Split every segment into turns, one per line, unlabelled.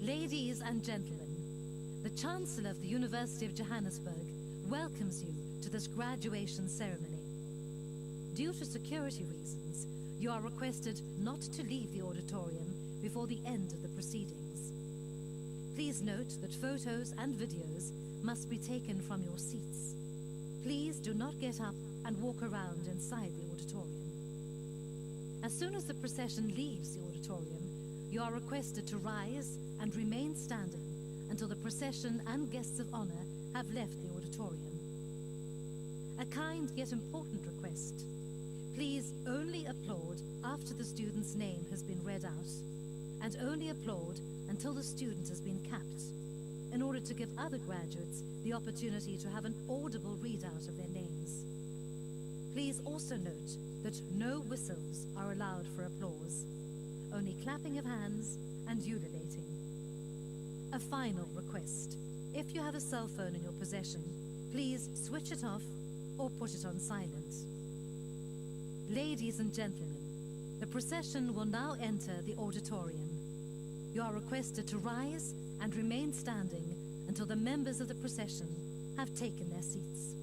Ladies and gentlemen, the Chancellor of the University of Johannesburg welcomes you to this graduation ceremony. Due to security reasons, you are requested not to leave the auditorium before the end of the proceedings. Please note that photos and videos must be taken from your seats. Please do not get up and walk around inside the auditorium. As soon as the procession leaves the auditorium, you are requested to rise and remain standing until the procession and guests of honor have left the auditorium. A kind yet important request. Please only applaud after the student's name has been read out, and only applaud until the student has been capped, in order to give other graduates the opportunity to have an audible readout of their names. Please also note that no whistles are allowed for applause, only clapping of hands and ululating. A final request. If you have a cell phone in your possession, please switch it off or put it on silent. Ladies and gentlemen, the procession will now enter the auditorium. You are requested to rise and remain standing until the members of the procession have taken their seats.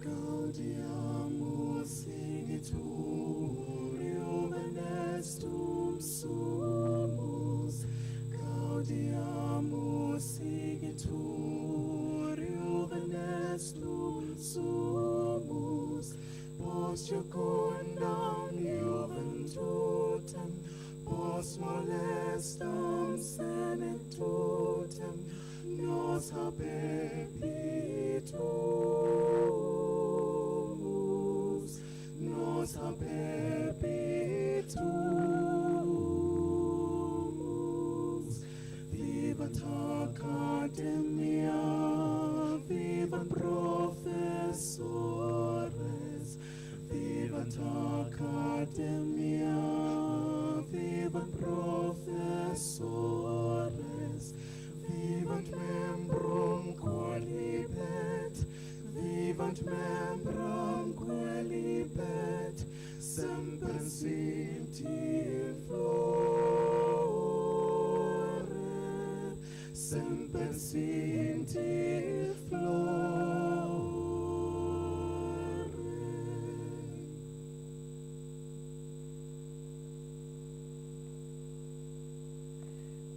Gaudiamus sigitorio venestum sumus. Gaudiamus sigitorio venestum sumus. Post jucundam juventutem, post molestam senectutem, nos habebitur. Nos habebitur. Vivant academia, vivant professores, vivant academia, vivant professores, vivant membrum qualibet, vivant membrum qualibet, semper sinti in flore, semper sinti in flore.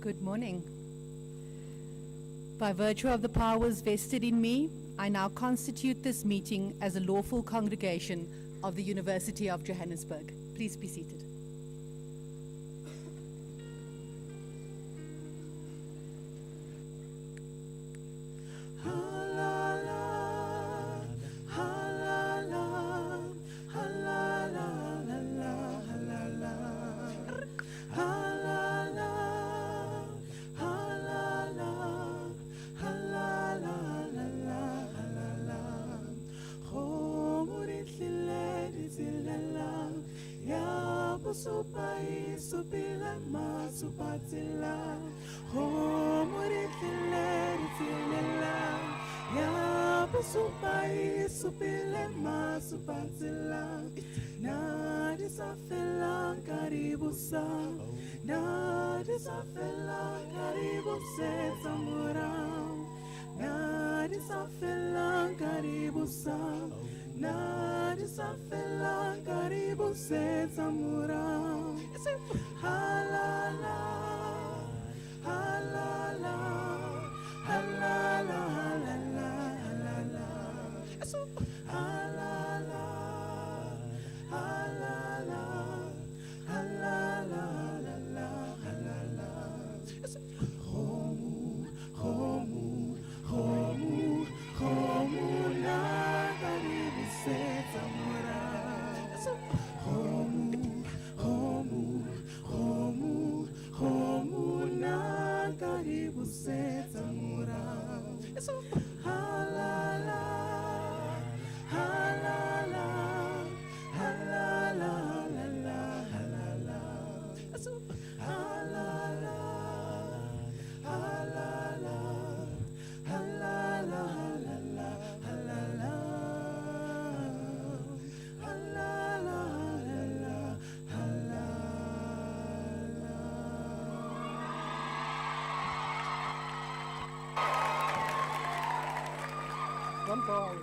Good morning. By virtue of the powers vested in me, I now constitute this meeting as a lawful congregation of the University of Johannesburg. Please be seated.
supile masupatila homurikileritilela ya supai supile masupatila nadi safela karibu sa nadi safela karibu se samurao nadi safela karibu sa nadi safela karibu se samurao halala halala halala halala halala halala halala halala halala halala homu homu homu homu na karibu se samurao homu homu homu homu na karibu se samurao halala halala halala halala halala halala halala halala halala halala halala halala
Don't go away.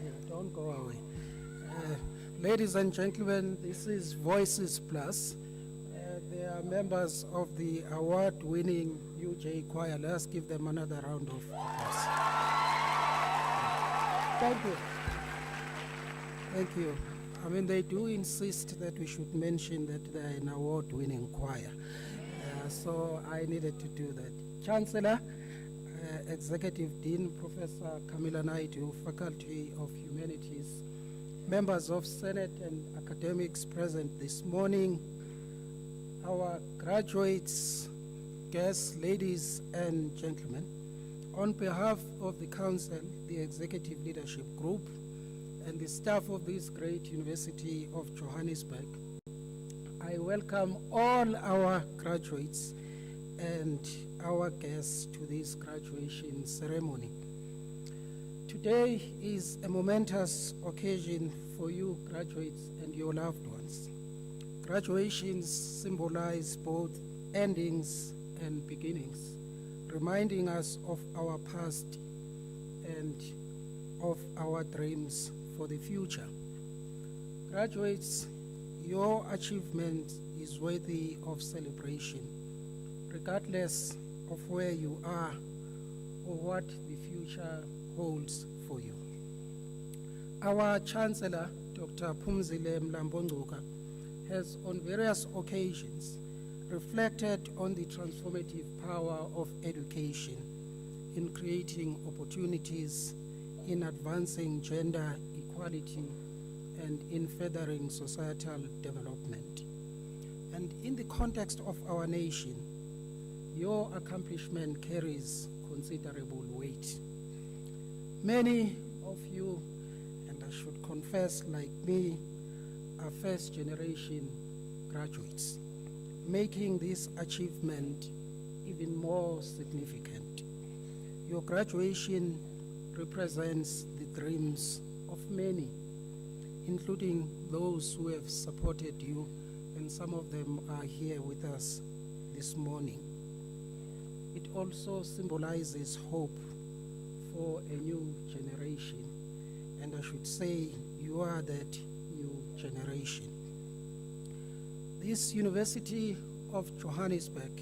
Yeah, don't go away. Ladies and gentlemen, this is Voices Plus. They are members of the award-winning UJ Choir. Let's give them another round of applause. Thank you. Thank you. I mean, they do insist that we should mention that they're an award-winning choir. So I needed to do that. Chancellor, Executive Dean Professor Camilla Naidu, Faculty of Humanities, members of Senate and academics present this morning, our graduates, guests, ladies and gentlemen, on behalf of the Council, the Executive Leadership Group, and the staff of this great University of Johannesburg, I welcome all our graduates and our guests to this graduation ceremony. Today is a momentous occasion for you graduates and your loved ones. Graduations symbolize both endings and beginnings, reminding us of our past and of our dreams for the future. Graduates, your achievement is worthy of celebration, regardless of where you are or what the future holds for you. Our Chancellor, Dr. Phumzile Mlambo-Ngcuka, has on various occasions reflected on the transformative power of education in creating opportunities, in advancing gender equality, and in furthering societal development. And in the context of our nation, your accomplishment carries considerable weight. Many of you, and I should confess like me, are first-generation graduates, making this achievement even more significant. Your graduation represents the dreams of many, including those who have supported you, and some of them are here with us this morning. It also symbolizes hope for a new generation, and I should say you are that new generation. This University of Johannesburg,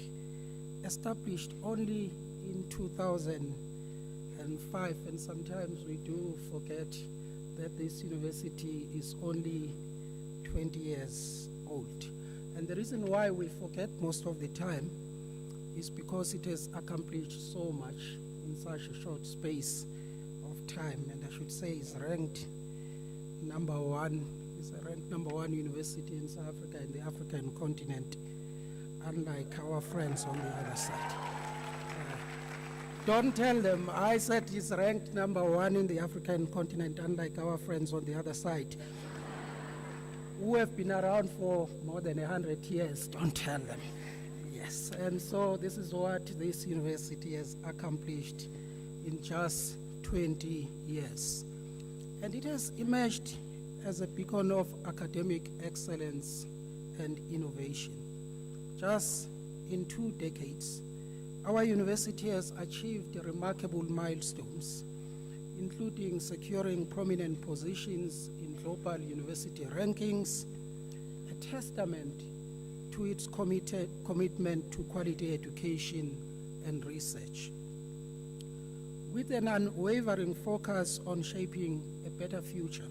established only in 2005, and sometimes we do forget that this university is only 20 years old. And the reason why we forget most of the time is because it has accomplished so much in such a short space of time. And I should say it's ranked number one. It's a ranked number one university in South Africa, in the African continent, unlike our friends on the other side. Don't tell them I said it's ranked number one in the African continent, unlike our friends on the other side. who have been around for more than 100 years, don't tell them. Yes, and so this is what this university has accomplished in just 20 years. And it has emerged as a beacon of academic excellence and innovation. Just in 2 decades, our university has achieved remarkable milestones, including securing prominent positions in global university rankings, a testament to its commitment to quality education and research. With an unwavering focus on shaping a better future,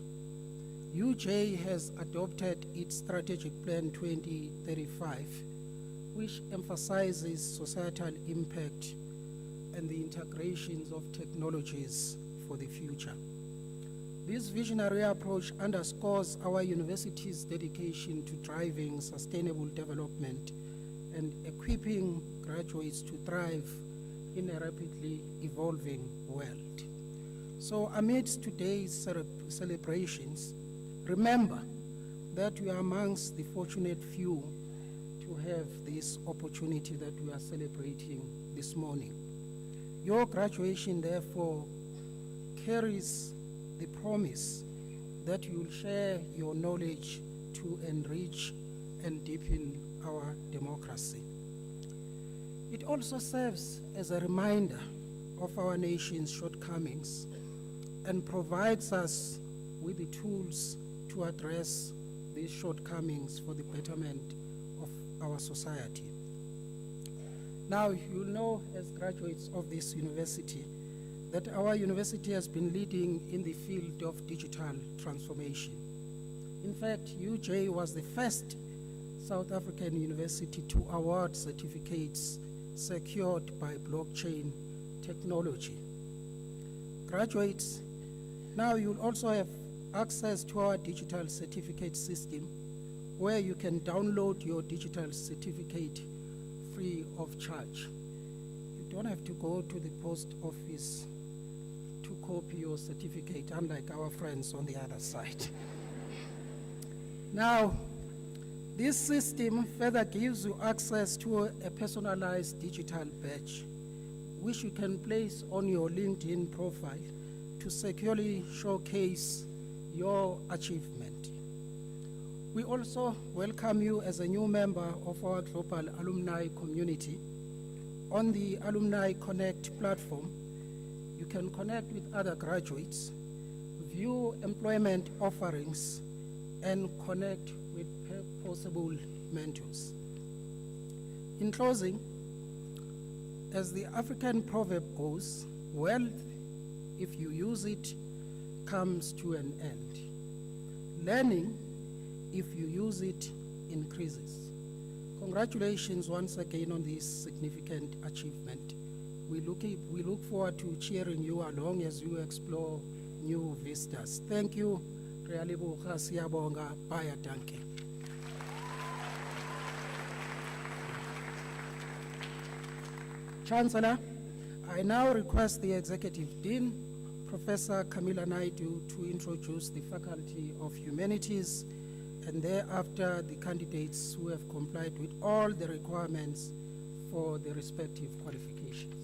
UJ has adopted its Strategic Plan 2035, which emphasizes societal impact and the integrations of technologies for the future. This visionary approach underscores our university's dedication to driving sustainable development and equipping graduates to thrive in a rapidly evolving world. So amidst today's celebrations, remember that we are amongst the fortunate few to have this opportunity that we are celebrating this morning. Your graduation, therefore, carries the promise that you will share your knowledge to enrich and deepen our democracy. It also serves as a reminder of our nation's shortcomings and provides us with the tools to address these shortcomings for the betterment of our society. Now, you know, as graduates of this university, that our university has been leading in the field of digital transformation. In fact, UJ was the first South African university to award certificates secured by blockchain technology. Graduates, now you'll also have access to our digital certificate system, where you can download your digital certificate free of charge. You don't have to go to the post office to copy your certificate, unlike our friends on the other side. Now, this system further gives you access to a personalized digital badge, which you can place on your LinkedIn profile to securely showcase your achievement. We also welcome you as a new member of our global alumni community. On the Alumni Connect platform, you can connect with other graduates, view employment offerings, and connect with possible mentors. In closing, as the African proverb goes, wealth, if you use it, comes to an end. Learning, if you use it, increases. Congratulations once again on this significant achievement. We look forward to cheering you along as you explore new vistas. Thank you. Re a leboga, siyabonga, baya danke. Chancellor, I now request the Executive Dean, Professor Camilla Naidu, to introduce the Faculty of Humanities, and thereafter the candidates who have complied with all the requirements for the respective qualifications.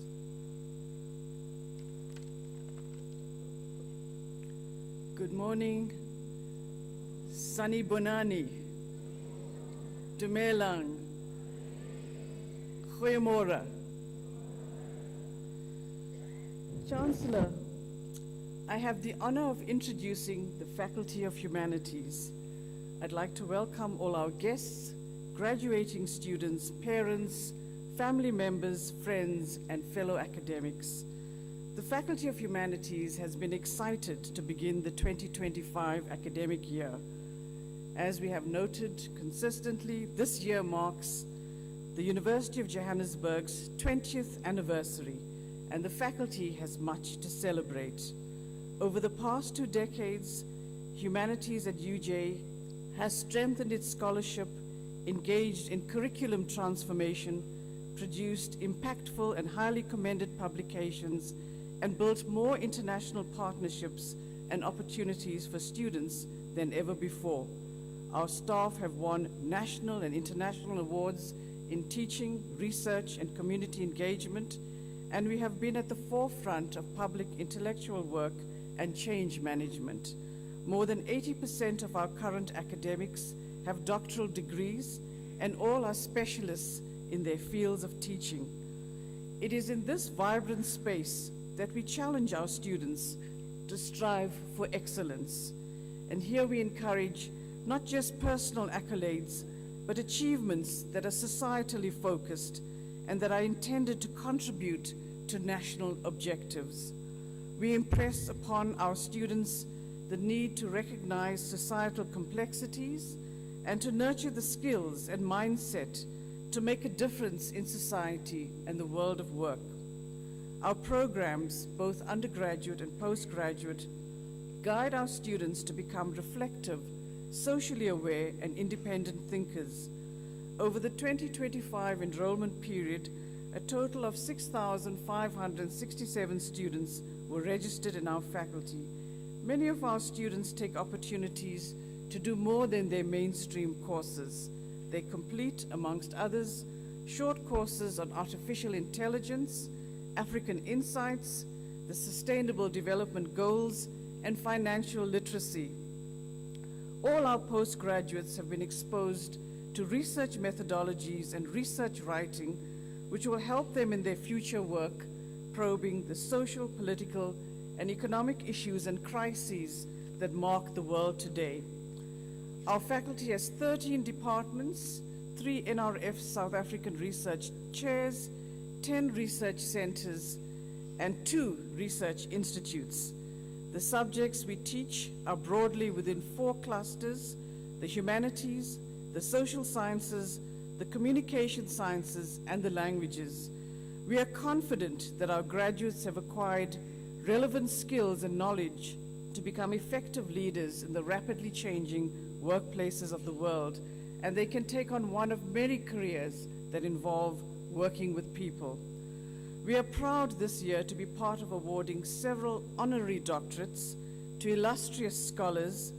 Good morning. Sani Bonani. Dumelang. Goeiemorgen. Chancellor, I have the honor of introducing the Faculty of Humanities. I'd like to welcome all our guests, graduating students, parents, family members, friends, and fellow academics. The Faculty of Humanities has been excited to begin the 2025 academic year. As we have noted consistently, this year marks the University of Johannesburg's 20th anniversary, and the faculty has much to celebrate. Over the past 2 decades, humanities at UJ has strengthened its scholarship, engaged in curriculum transformation, produced impactful and highly commended publications, and built more international partnerships and opportunities for students than ever before. Our staff have won national and international awards in teaching, research, and community engagement, and we have been at the forefront of public intellectual work and change management. More than 80% of our current academics have doctoral degrees, and all are specialists in their fields of teaching. It is in this vibrant space that we challenge our students to strive for excellence. And here we encourage not just personal accolades, but achievements that are societally focused and that are intended to contribute to national objectives. We impress upon our students the need to recognize societal complexities and to nurture the skills and mindset to make a difference in society and the world of work. Our programs, both undergraduate and postgraduate, guide our students to become reflective, socially aware, and independent thinkers. Over the 2025 enrollment period, a total of 6,567 students were registered in our faculty. Many of our students take opportunities to do more than their mainstream courses. They complete, amongst others, short courses on artificial intelligence, African insights, the Sustainable Development Goals, and financial literacy. All our postgraduates have been exposed to research methodologies and research writing, which will help them in their future work, probing the social, political, and economic issues and crises that mark the world today. Our faculty has 13 departments, 3 NRF South African research chairs, 10 research centers, and 2 research institutes. The subjects we teach are broadly within 4 clusters: the humanities, the social sciences, the communication sciences, and the languages. We are confident that our graduates have acquired relevant skills and knowledge to become effective leaders in the rapidly changing workplaces of the world, and they can take on one of many careers that involve working with people. We are proud this year to be part of awarding several honorary doctorates to illustrious scholars,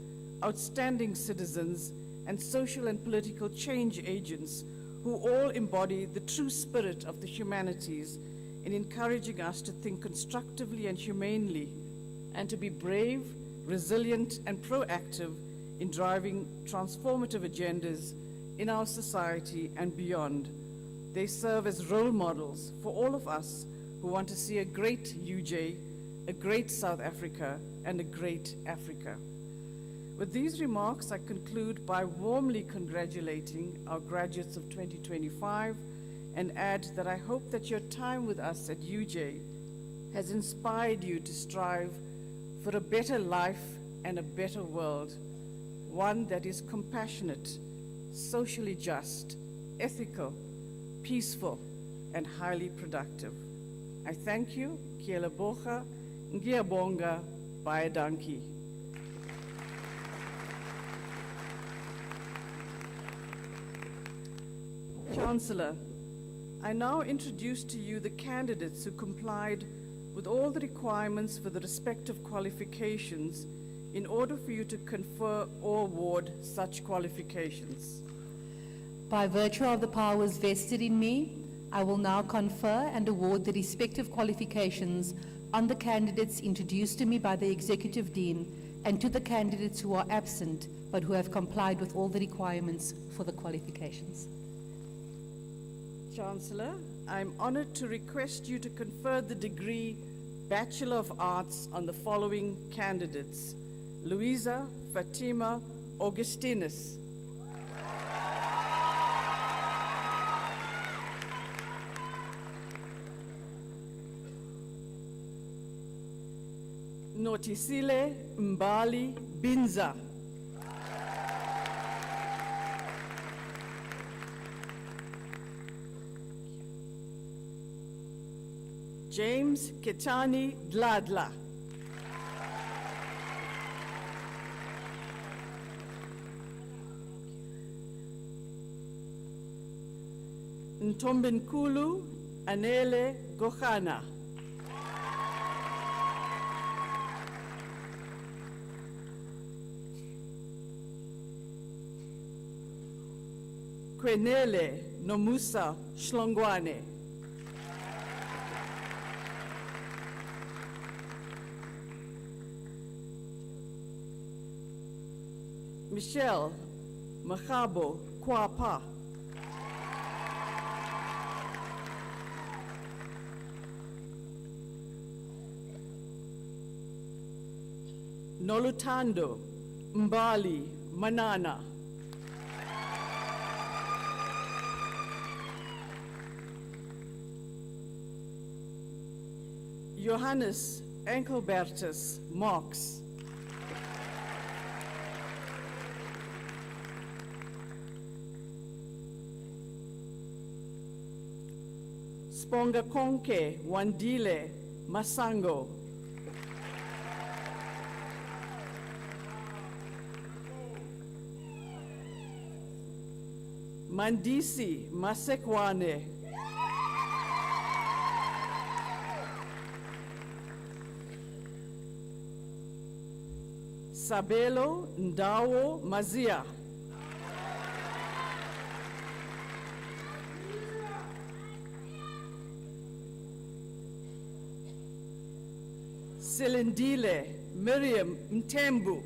outstanding citizens, and social and political change agents who all embody the true spirit of the humanities in encouraging us to think constructively and humanely, and to be brave, resilient, and proactive in driving transformative agendas in our society and beyond. They serve as role models for all of us who want to see a great UJ, a great South Africa, and a great Africa. With these remarks, I conclude by warmly congratulating our graduates of 2025 and add that I hope that your time with us at UJ has inspired you to strive for a better life and a better world, one that is compassionate, socially just, ethical, peaceful, and highly productive. I thank you. Kielebocha, Ngiyabonga, Baie Dankie. Chancellor, I now introduce to you the candidates who complied with all the requirements for the respective qualifications in order for you to confer or award such qualifications.
By virtue of the powers vested in me, I will now confer and award the respective qualifications on the candidates introduced to me by the Executive Dean and to the candidates who are absent but who have complied with all the requirements for the qualifications.
Chancellor, I am honored to request you to confer the degree Bachelor of Arts on the following candidates: Louisa Fatima Augustinus, Notisile Mbali Binza, James Ketani Dladla, Ntombenkulu Anele Gohana, Nkwenele Nomusa Shlongwane. Michelle Machabo Kwapa. Nolutando Mbali Manana. Johannes Enkelbertus Marx. Sponga Konke Wandile Masango. Mandisi Masekwane. Sabelo Ndawo Mazia. Silindile Miriam Mtembu.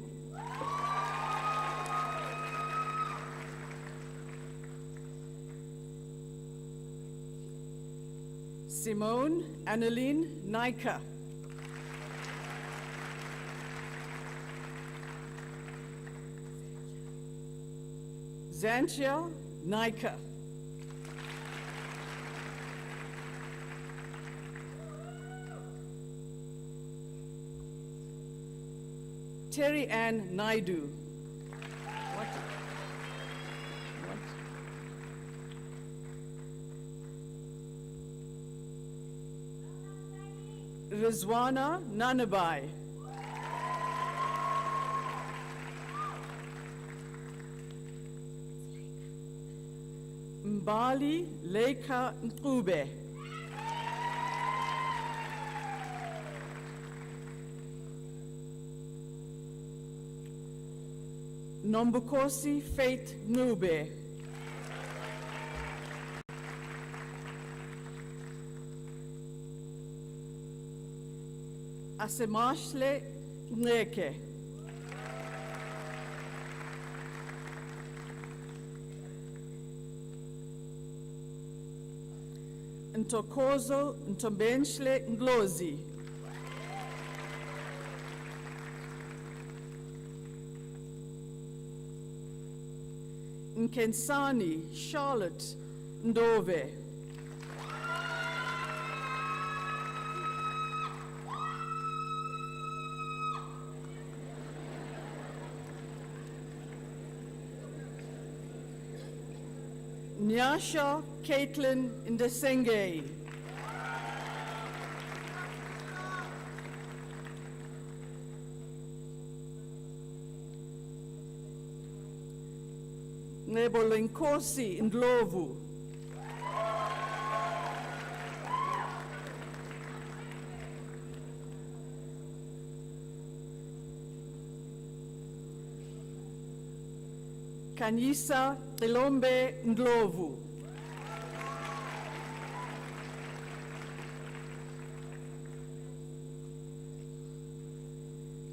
Simone Anneline Naika. Zantia Naika. Terry Ann Naidu. What? Rizwana Nanabai. Mbali Leika Nkube. Nombukosi Faith Nube. Asemashle Neke. Ntokozo Ntombenhle Nglozi. Nkensani Charlotte Ndove. Nyasha Caitlin Ndesenge. Nebolenkosi Ndlovu. Kanyisa Tilombe Ndlovu.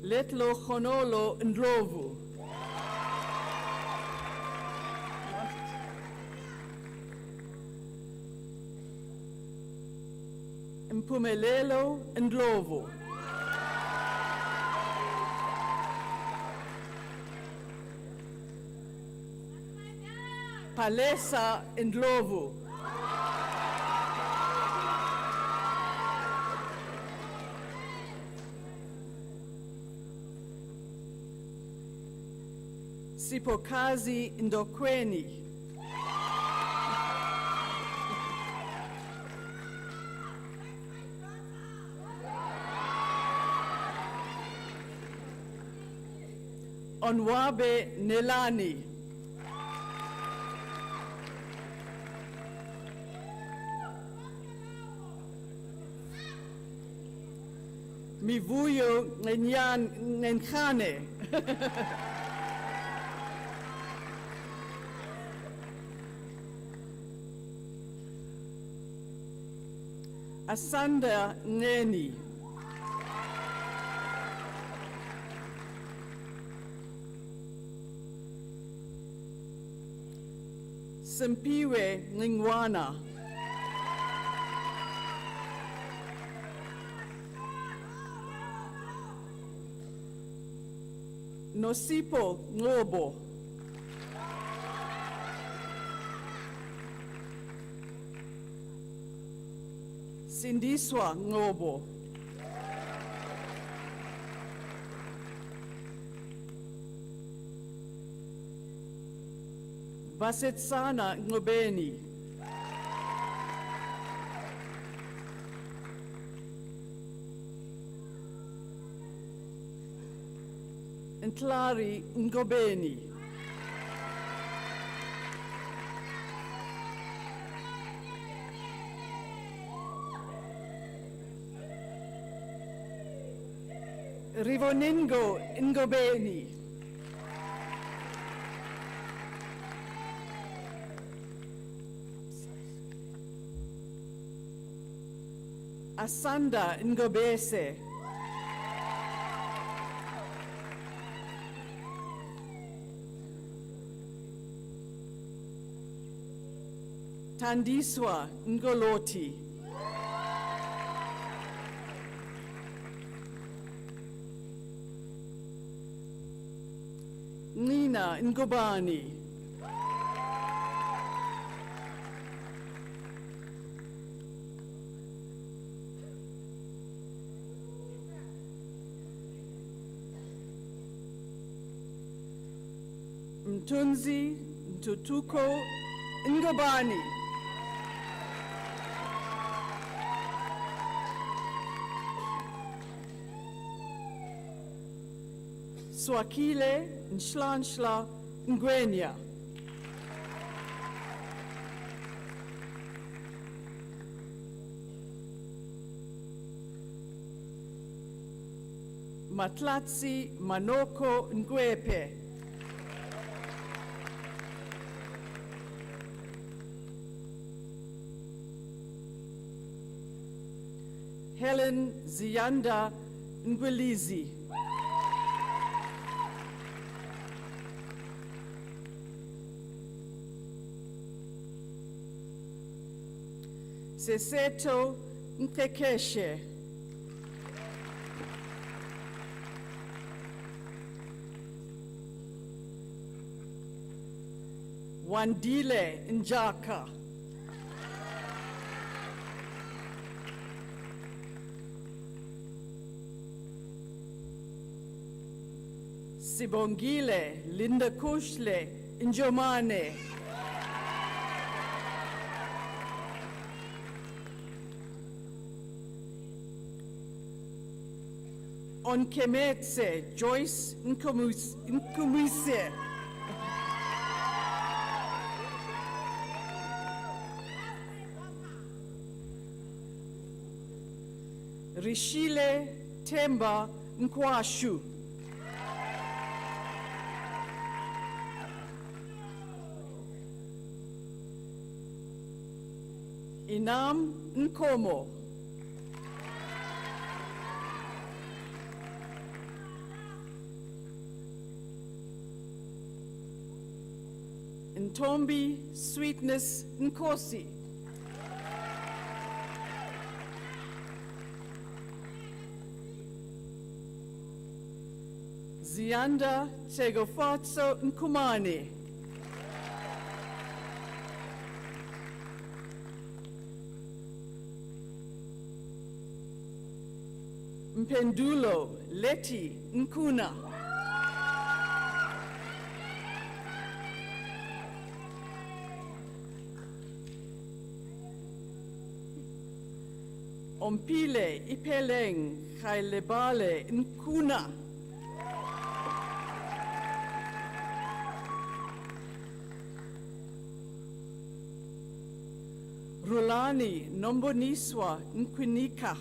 Letlo Khonolo Ndlovu. Mpumelelo Ndlovu. Palesa Ndlovu. Sipokazi Ndokweni. Onwabe Nelani. Mivuyo Ngenkane. Asanda Ngeni. Simpiwe Ngingwana. Nosipo Ngobo. Sindiswa Ngobo. Basetsana Ngobeni. Ntlari Ngobeni. Rivoningo Ngobeni. Asanda Ngobese. Tandiswa Ngoloti. Nina Ngobani. Mtunzi Ntutuko Ngobani. Swakile Nshlanshla Ngwenya. Matlatsi Manoko Ngwepe. Helen Zianda Ngwelizi. Seseto Nkekeshe. Wandile Njaka. Sibongile Linda Kushle Njomane. Onkemetse Joyce Nkumise. Rishile Temba Nkwashu. Inam Nkomo. Ntombi Sweetness Nkosi. Zianda Tegofatso Nkumane. Mpendulo Leti Nkuna. Ompile Ipeleng Khailebale Nkuna. Rulani Nomboniswa Nkwinika.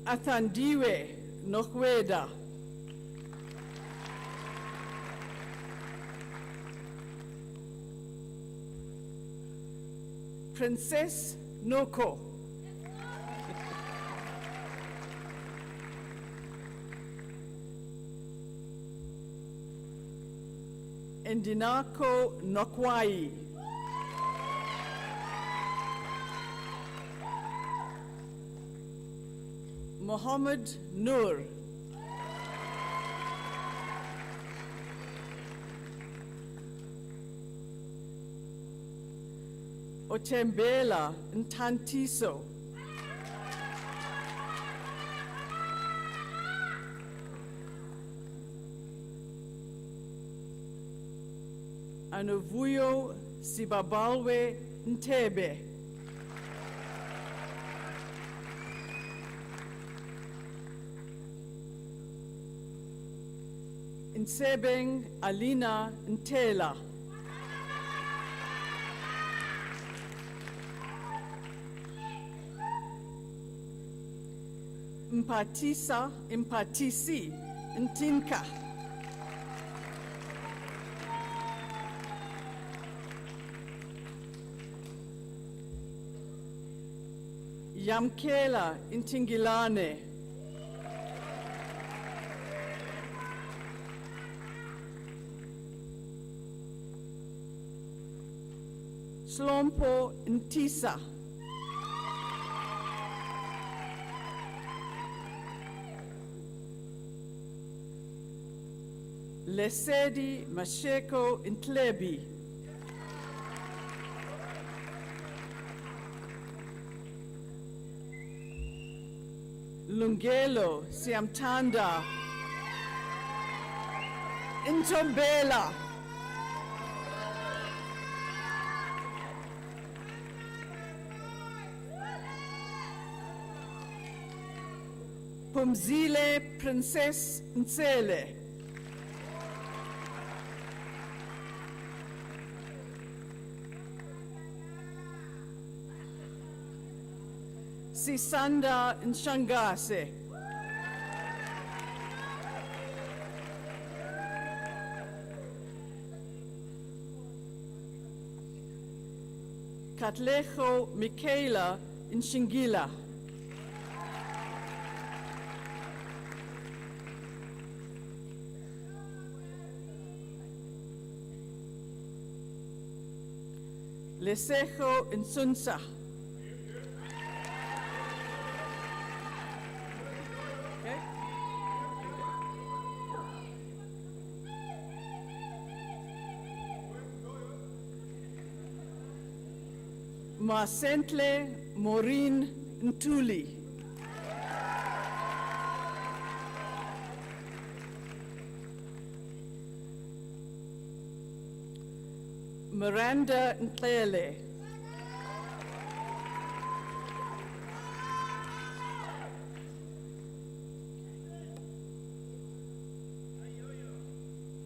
Athandiwe Nokweda. Princess Noko. Endinako Nokwai. Mohammed Nur. Otembela Ntantiso. Anovuyo Sibabalwe Ntebe. Nsebeng Alina Ntela. Mpatisi Ntinka. Yamkela Intingilane. Slompo Ntisa. Lesedi Masheko Ntlebi. Lungelo Siamtanda. Ntombela. Pumzile Princess Nsele. Sisanda Nshangase. Katlejo Michaela Nshingila. Lesejo Nsunsa. Okay. Masentle Maureen Ntuli. Miranda Ntlele.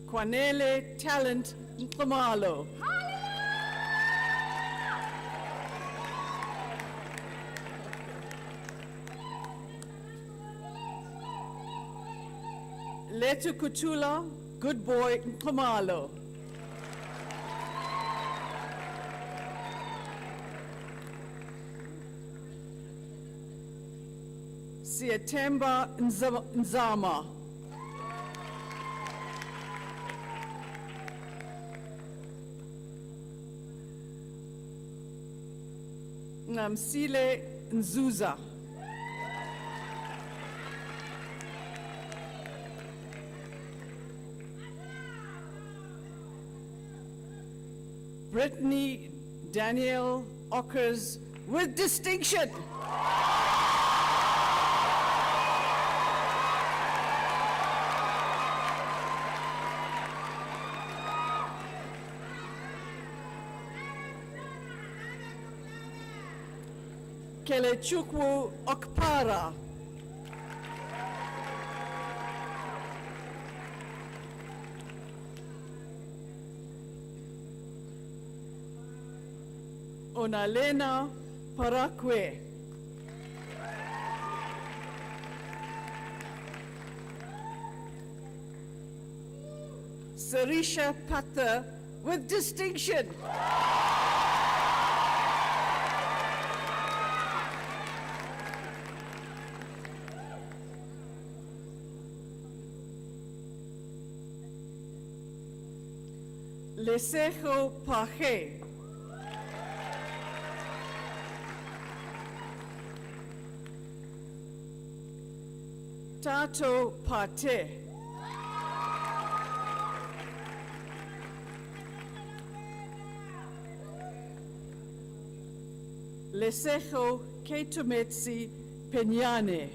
Kwanele Talent Ntlumalo. Letu Kutula, Good Boy Ntlumalo. Siatemba Nzama. Namsile Nzuza. Brittany Danielle Ockers with distinction. Kelechukwu Okpara. Onalena Parakwe. Sarisha Pata with distinction. Lesejo Pache. Tato Pate. Lesejo Ketumetsi Peñane.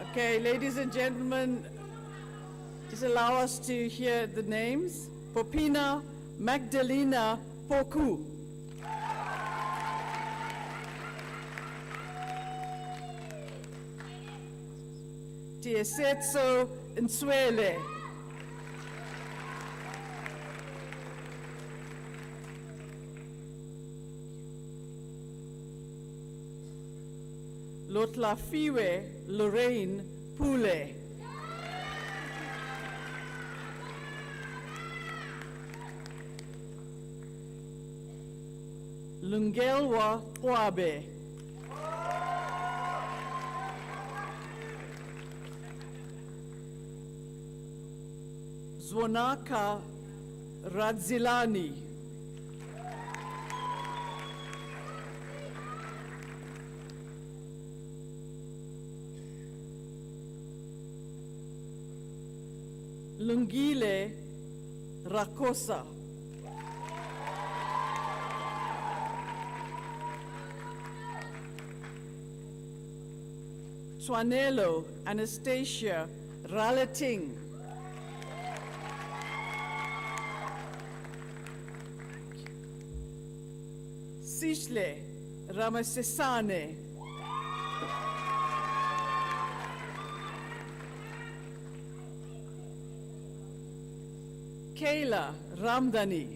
Okay, ladies and gentlemen, just allow us to hear the names. Popina Magdalena Poku. Tiesetso Nswele. Lotlafiwe Lorraine Pule. Lungelwa Kwabe. Zwonaka Radzilani. Lungile Rakosa. Twanelo Anastasia Ralating. Sishle Ramasesane. Kayla Ramdani.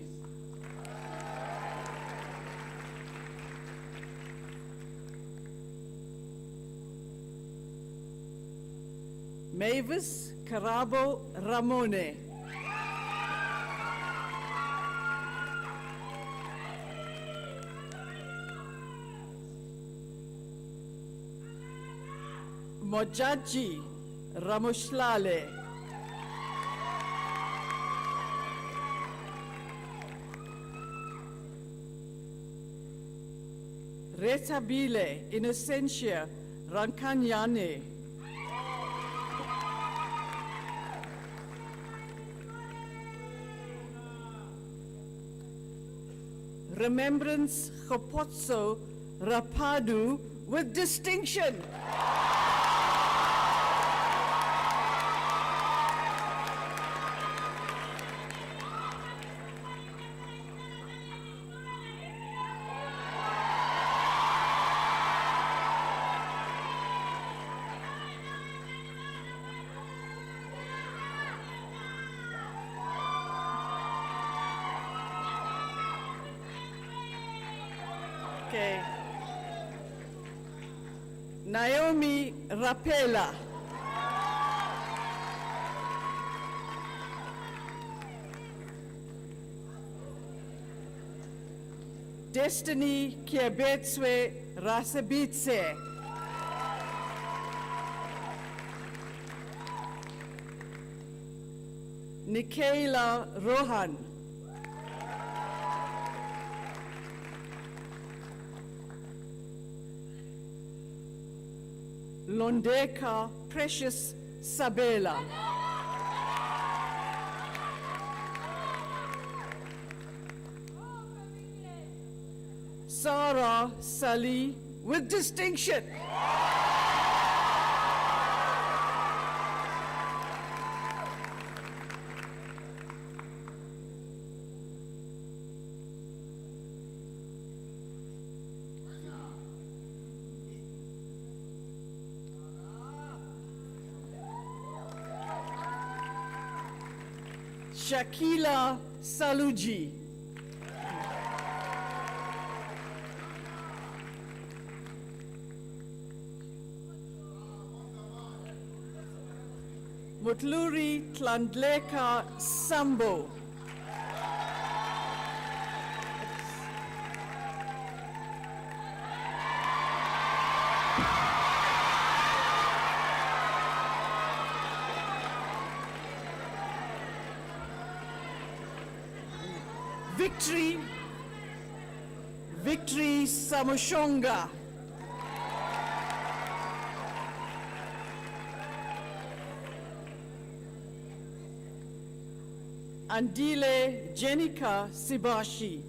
Mavis Carabo Ramone. Mojaji Ramoshlale. Retabile Innocentia Rankanyane. Remembrance Chopotso Rapadu with distinction. Okay. Naomi Rapela. Destiny Kiabetswe Rasabitse. Nikela Rohan. Londeka Precious Sabela. Sarah Sali with distinction. Shakila Saluji. Mutluri Tlandleka Sambo. Victory, Victory Samushonga. Andile Jenica Sibashi.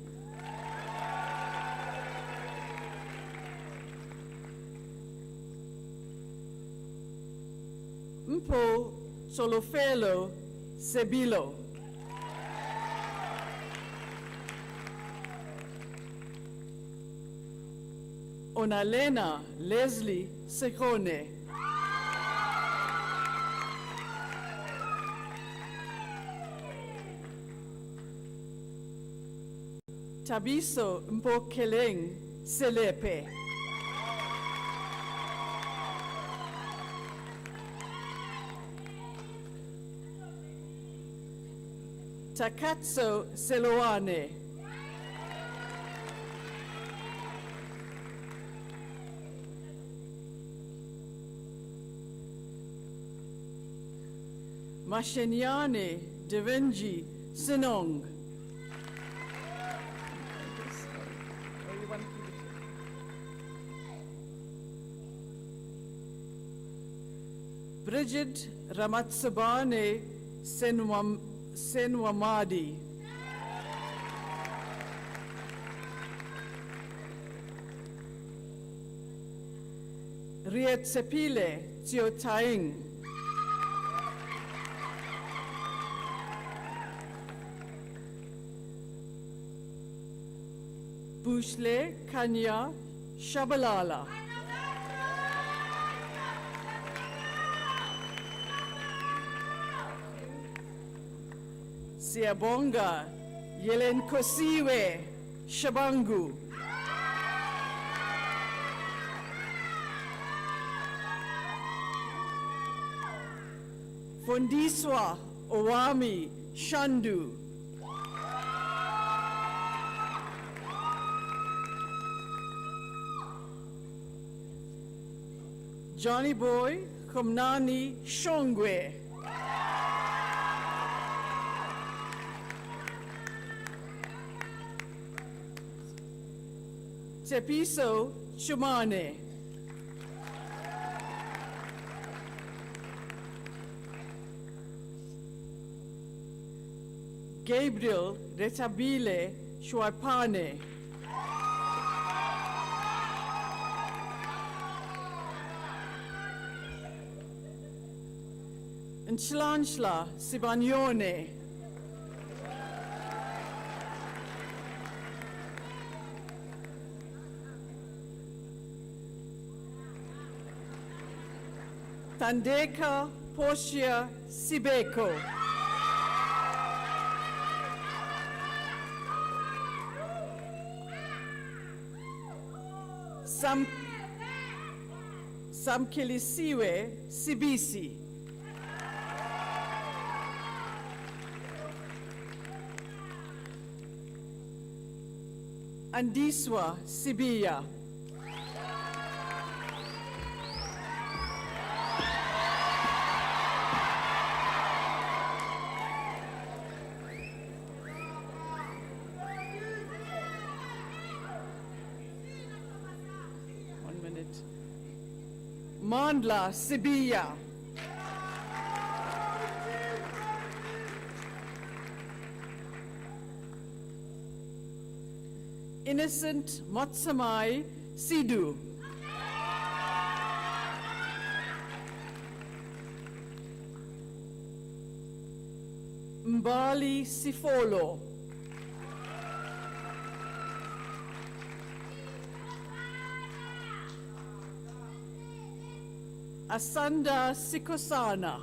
Mpo Solofelo Sebilo. Onalena Leslie Sekone. Tabiso Mpokeleng Selepe. Takatso Seloane. Mashenyane Devenji Sinong. Bridget Ramatsabane Senwamadi. Rietsepile Tiotaing. Bushle Kanya Shabalala. Siabonga Yelen Kosiwe Shabangu. Fondiswa Owami Shandu. Johnny Boy Komnani Shongwe. Tepiso Chumane. Gabriel Retabile Shuapane. Nchlanchla Sibanyone. Tandeka Portia Sibeko. Samkilisiwe Sibisi. Andiswa Sibiya. Mandla Sibiya. Innocent Matsamai Sidu. Mbali Sifolo. Asanda Sikosana.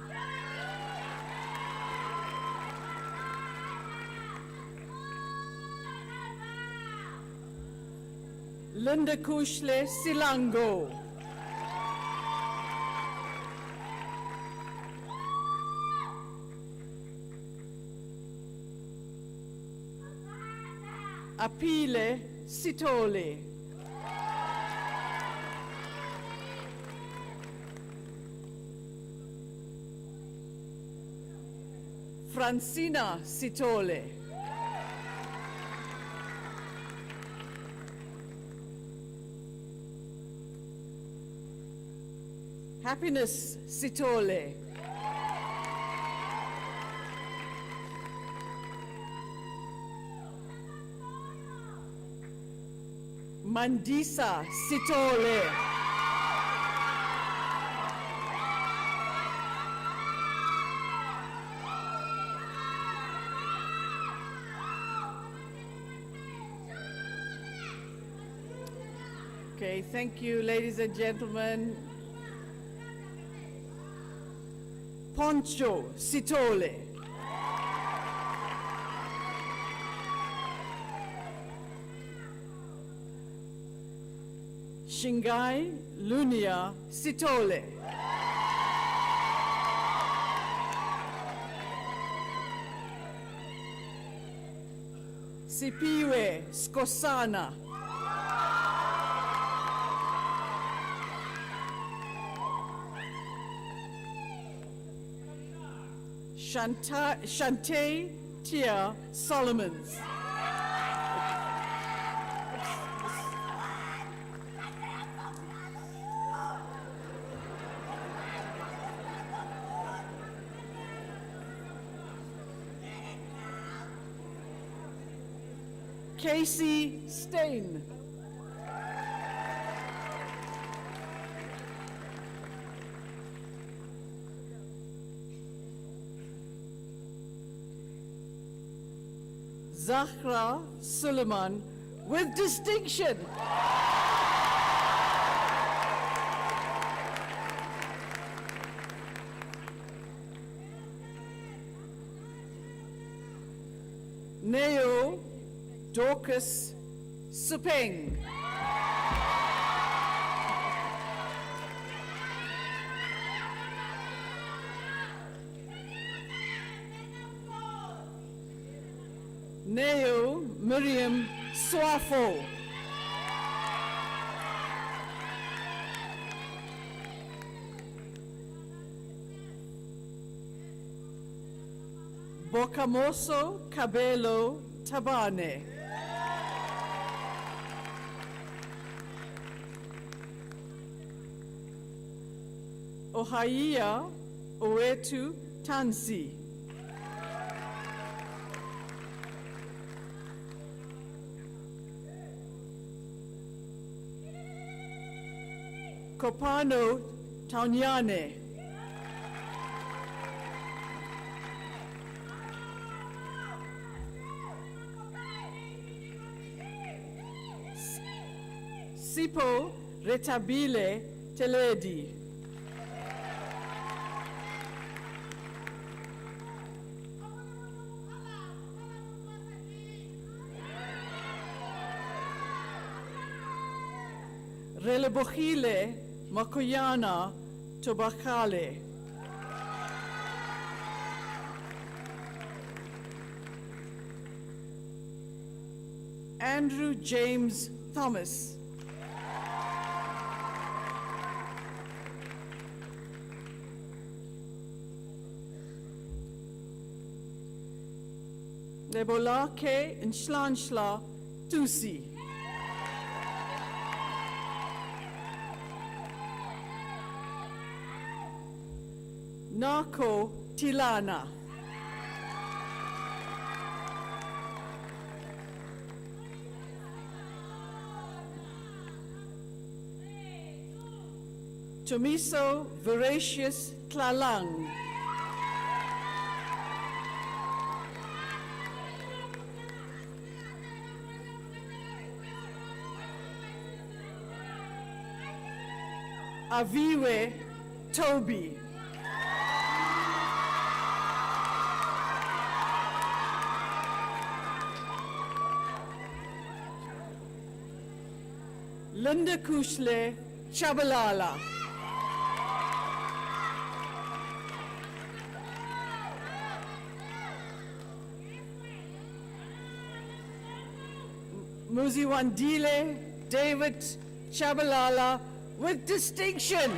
Linda Kushle Silango. Apile Sitole. Francina Sitole. Happiness Sitole. Mandisa Sitole. Okay, thank you, ladies and gentlemen. Poncho Sitole. Shingai Lunia Sitole. Sipiwe Skosana. Shante Tia Solomons. Casey Stain. Zahra Suleiman with distinction. Neo Dorcas Supeng. Neo Miriam Swafo. Bocamoso Cabello Tabane. Ohia Oetu Tansi. Copano Taunyane. Sipo Retabile Teledi. Relebohile Makoyana Tobakale. Andrew James Thomas. Lebolake Nshlanshla Tusi. Nako Tilana. Tomiso Voracious Tlalang. Aviwe Toby. Linda Kushle Chabalala. Muziwandile David Chabalala with distinction.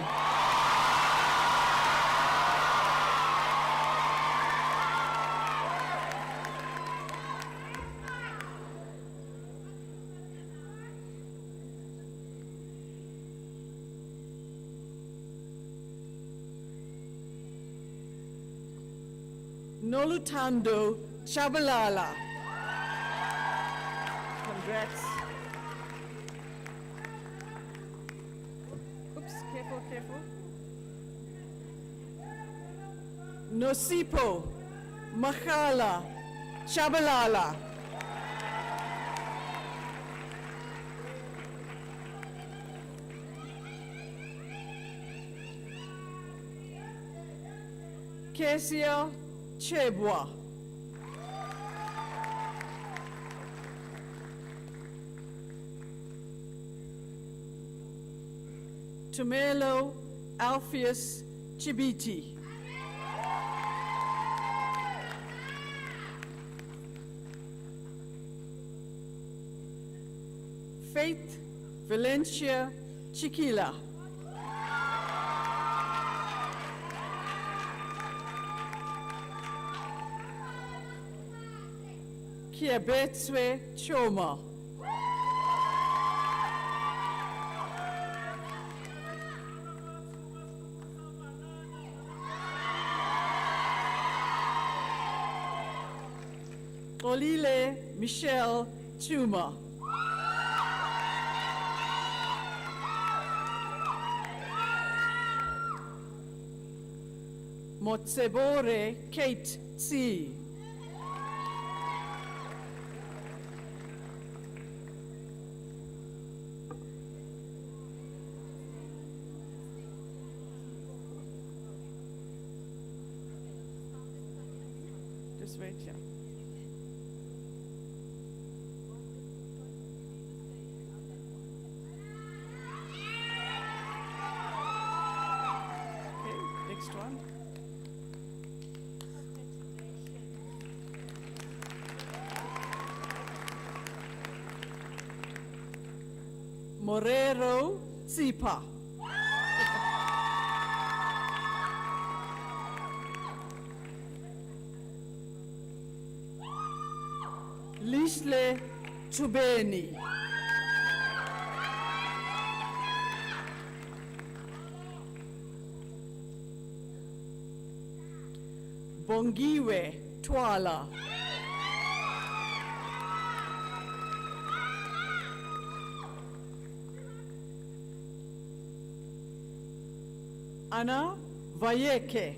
Nolutando Chabalala. Congrats. Oops, careful, careful. Nosipo Makala Chabalala. Kesia Chebwa. Tumelo Alpheus Chibiti. Faith Valencia Chiquila. Kiabetswe Choma. Olile Michelle Chuma. Motsebore Kate C. Just wait, yeah. Okay, next one. Morero Sipa. Lisle Chubeni. Bongiwe Twala. Ana Vayeke.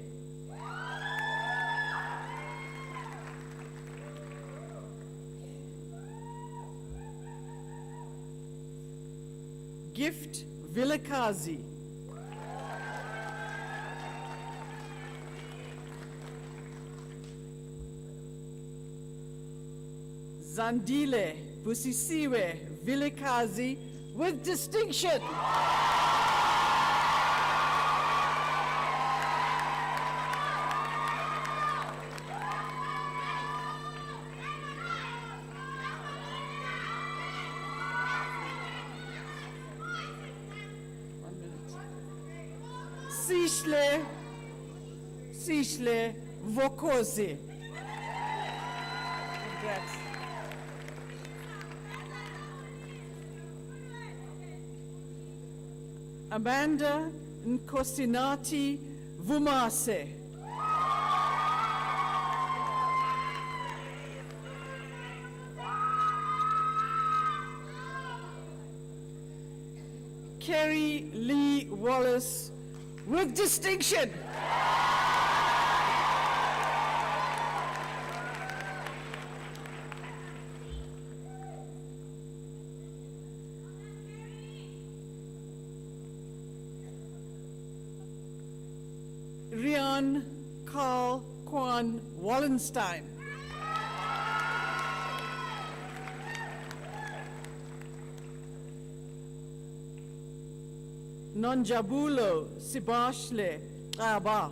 Gift Vilakazi. Zandile Busisiwe Vilakazi with distinction. Sishle Vokosi. Congrats. Amanda Nkosinati Vumase. Kerry Lee Wallace with distinction. Rian Carl Kwan Wallenstein. Nonjabulo Sibashle Aba.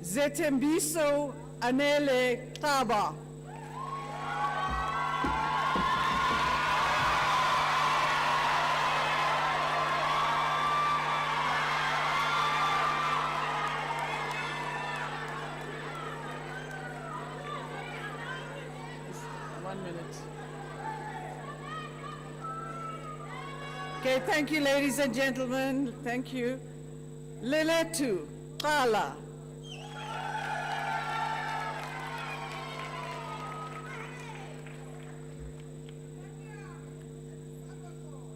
Zetembiso Anele Taba. minute. Okay, thank you, ladies and gentlemen. Thank you. Leletu, Qala.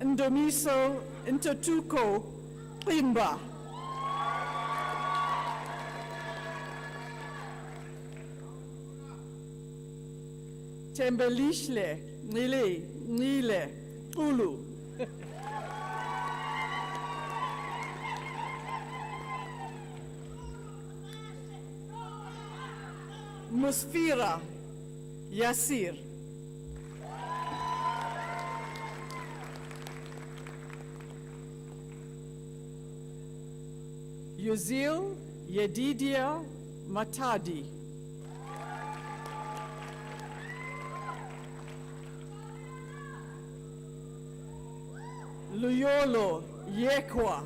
Ndomiso, Ntotuko, Qimba. Tembelishle, Nile, Ulu. Musfira, Yasir. Yuzil, Yedidia, Matadi. Luyolo, Yekwa.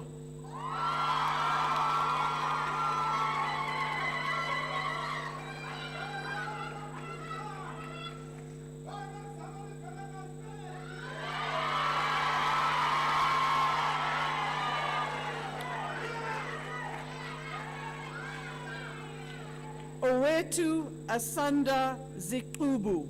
Owetu Asanda Zikubu.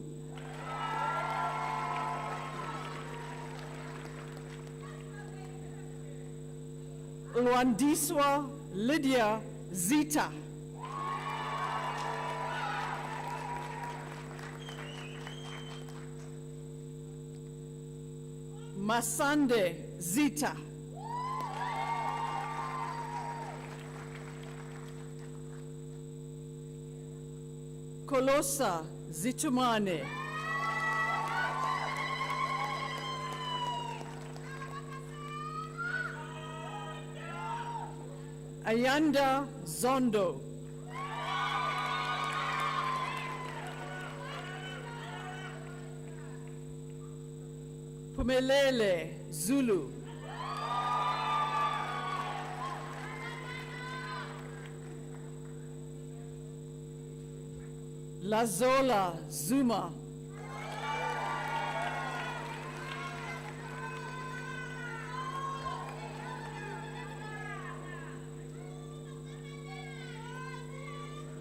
Lwandiswa Lydia Zita. Masande Zita. Kolosa Zitumane. Ayanda Zondo. Pumelele Zulu. Lazola Zuma.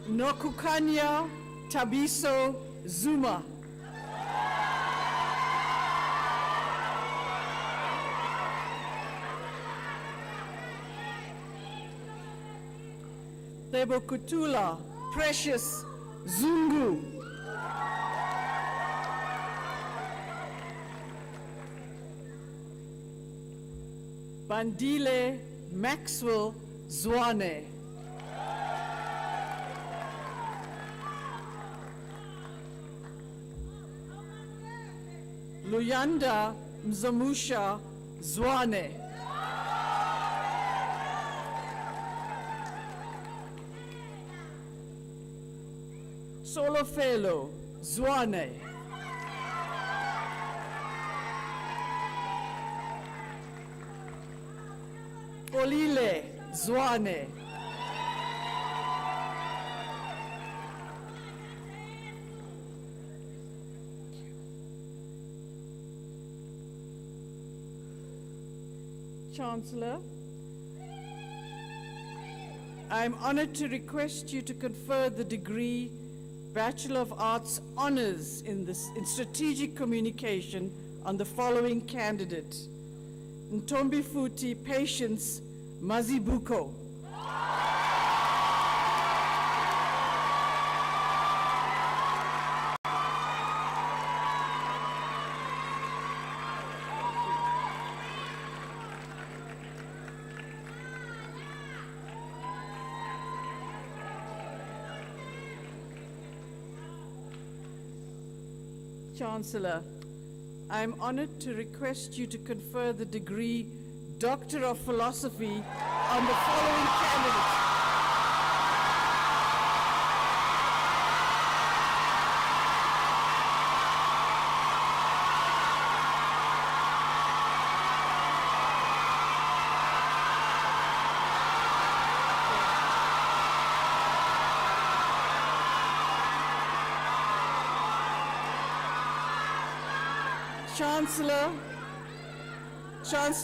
Nokukanya Tabiso Zuma. Tebokutula Precious Zungu. Bandile Maxwell Zwane. Luyanda Mzamusha Zwane. Solofelo Zwane. Olile Zwane. Chancellor, I am honored to request you to confer the degree Bachelor of Arts Honors in Strategic Communication on the following candidate: Ntombi Futi Patience Mazibuko. Chancellor, I am honored to request you to confer the degree Doctor of Philosophy on the following candidates: Chancellor,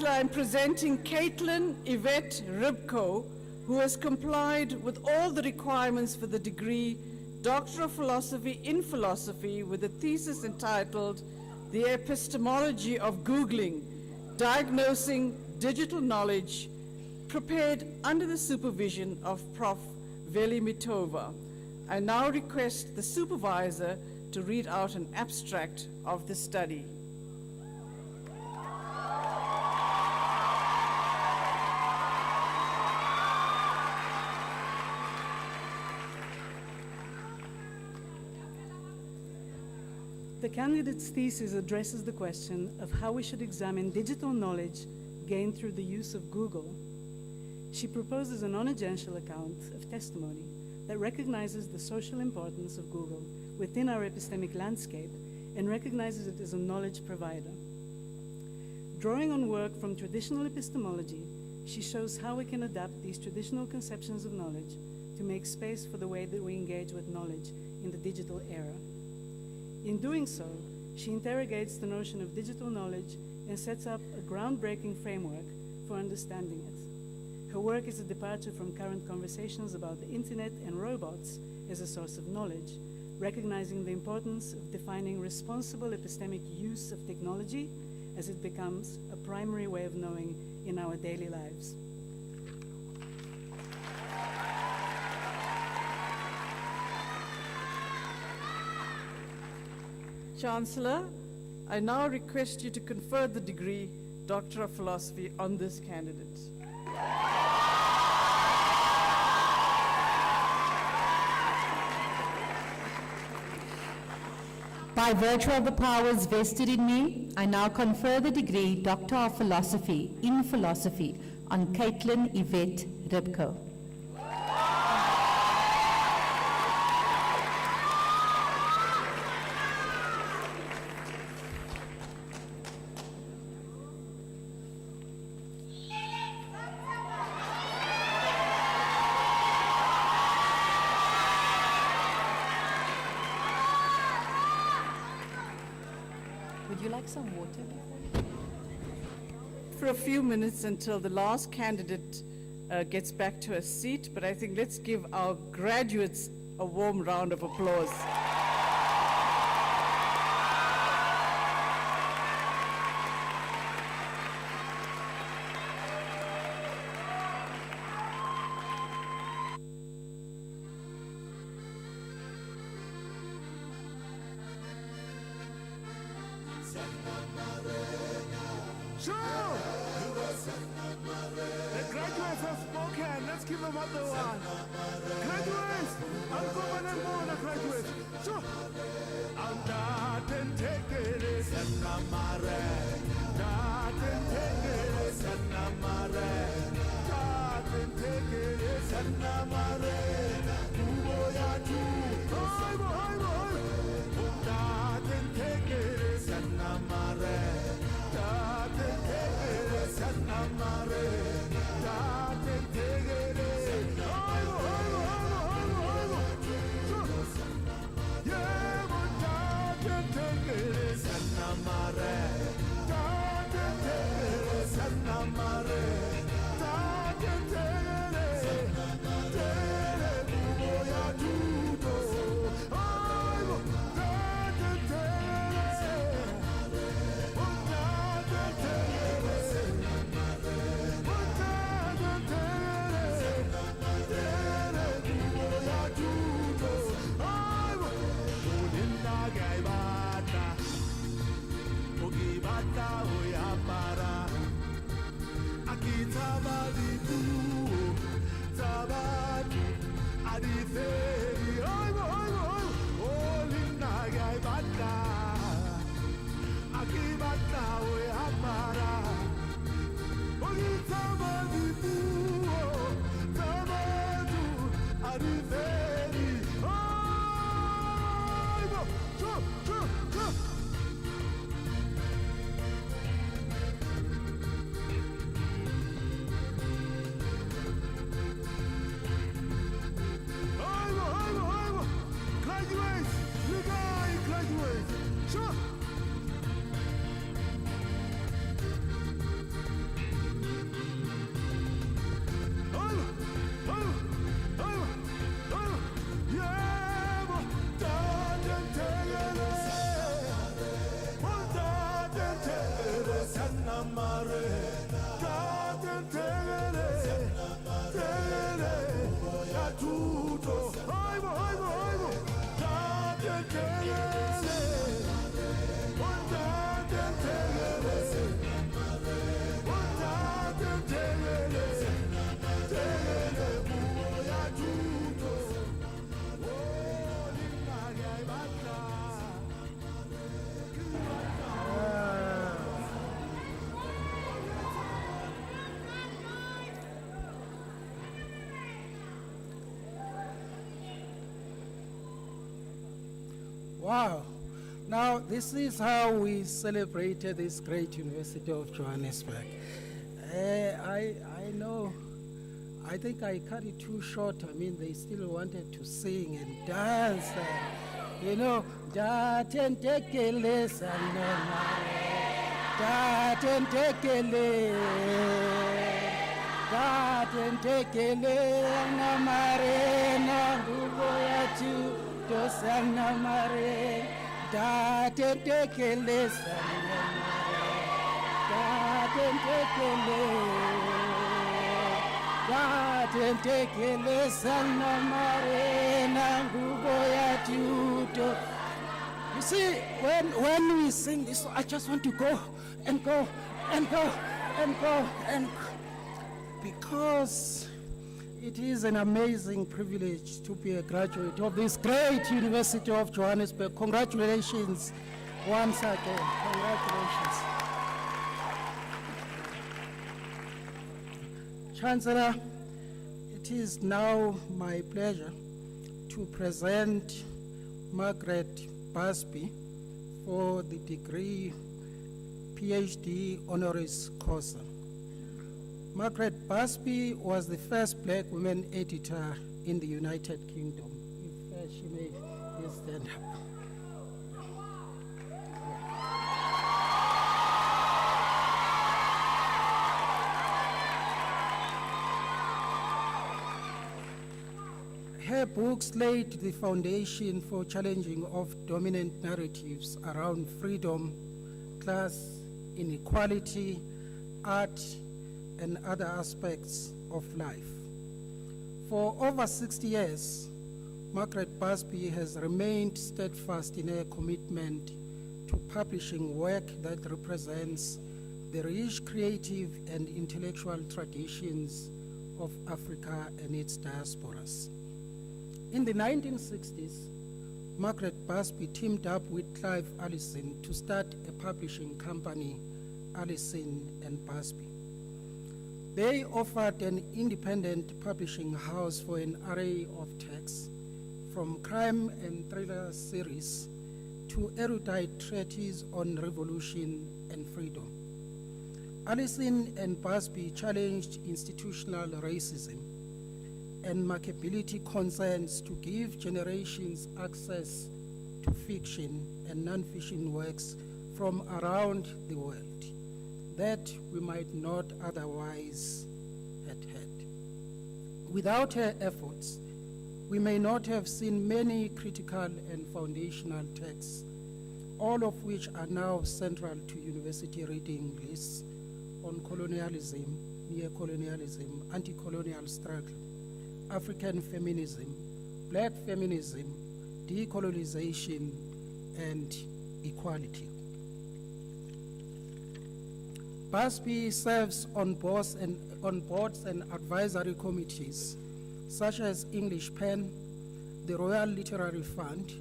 I'm presenting Caitlin Yvette Ribko, who has complied with all the requirements for the degree Doctor of Philosophy in Philosophy with a thesis entitled The Epistemology of Googling, Diagnosing Digital Knowledge, prepared under the supervision of Prof. Veli Mitova. I now request the supervisor to read out an abstract of the study.
The candidate's thesis addresses the question of how we should examine digital knowledge gained through the use of Google. She proposes a non-agential account of testimony that recognizes the social importance of Google within our epistemic landscape and recognizes it as a knowledge provider. Drawing on work from traditional epistemology, she shows how we can adapt these traditional conceptions of knowledge to make space for the way that we engage with knowledge in the digital era. In doing so, she interrogates the notion of digital knowledge and sets up a groundbreaking framework for understanding it. Her work is a departure from current conversations about the internet and robots as a source of knowledge, recognizing the importance of defining responsible epistemic use of technology as it becomes a primary way of knowing in our daily lives.
Chancellor, I now request you to confer the degree Doctor of Philosophy on this candidate.
By virtue of the powers vested in me, I now confer the degree Doctor of Philosophy in Philosophy on Caitlin Yvette Ribko. Would you like some water before?
For a few minutes until the last candidate gets back to a seat, but I think let's give our graduates a warm round of applause.
Sure! The graduates have spoken. Let's give them another one. Graduates! Uncommon and more graduates. Sure!
Wow. Now, this is how we celebrated this great University of Johannesburg. I know, I think I cut it too short. I mean, they still wanted to sing and dance. You know, Datentekele sanamare, Datentekele, Datentekele namare na buboyatu. Sanamare, Datentekele sanamare, Datentekele sanamare nanguboya tuto. You see, when we sing this, I just want to go and go and go and go and go, because it is an amazing privilege to be a graduate of this great University of Johannesburg. Congratulations once again. Congratulations. Chancellor, it is now my pleasure to present Margaret Busby for the degree PhD honoris causa. Margaret Busby was the first black woman editor in the United Kingdom. If she may please stand up. Her books laid the foundation for challenging of dominant narratives around freedom, class, inequality, art, and other aspects of life. For over 60 years, Margaret Busby has remained steadfast in her commitment to publishing work that represents the rich creative and intellectual traditions of Africa and its diasporas. In the 1960s, Margaret Busby teamed up with Clive Allison to start a publishing company, Allison and Busby. They offered an independent publishing house for an array of texts, from crime and thriller series to erudite treatises on revolution and freedom. Allison and Busby challenged institutional racism and marketability concerns to give generations access to fiction and non-fiction works from around the world that we might not otherwise have had. Without her efforts, we may not have seen many critical and foundational texts, all of which are now central to university reading lists on colonialism, neo-colonialism, anti-colonial struggle, African feminism, black feminism, decolonization, and equality. Busby serves on boards and advisory committees, such as English Pen, the Royal Literary Fund,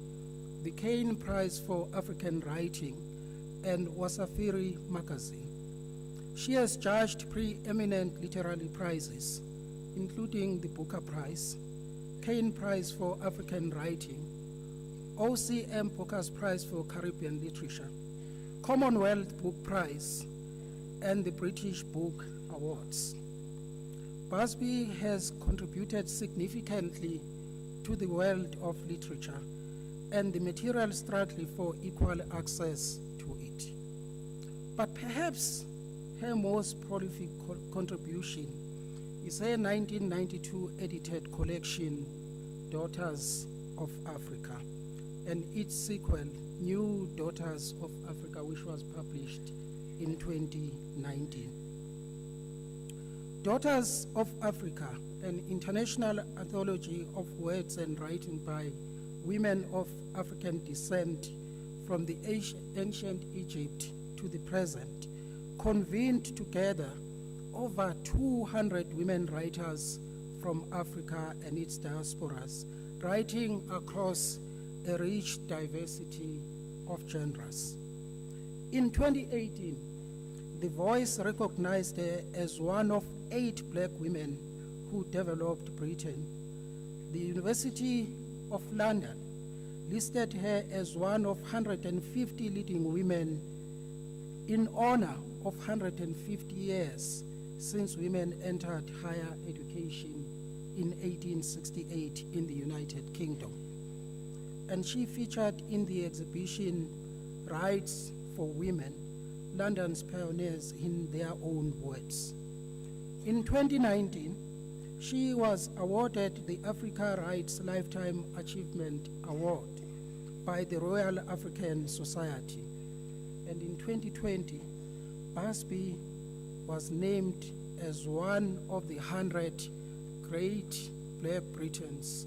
the Kane Prize for African Writing, and Wasafiri Magazine. She has judged preeminent literary prizes, including the Booker Prize, Kane Prize for African Writing, OCM Booker's Prize for Caribbean Literature, Commonwealth Book Prize, and the British Book Awards. Busby has contributed significantly to the world of literature and the material struggle for equal access to it. But perhaps her most prolific contribution is her 1992 edited collection, Daughters of Africa, and its sequel, New Daughters of Africa, which was published in 2019. Daughters of Africa, an international anthology of words and writing by women of African descent from the ancient Egypt to the present, convened together over 200 women writers from Africa and its diasporas, writing across a rich diversity of genres. In 2018, The Voice recognized her as one of 8 black women who developed Britain. The University of London listed her as one of 150 leading women in honor of 150 years since women entered higher education in 1868 in the United Kingdom. And she featured in the exhibition Rights for Women, London's pioneers in their own words. In 2019, she was awarded the Africa Rights Lifetime Achievement Award by the Royal African Society. And in 2020, Busby was named as one of the 100 great Black Britons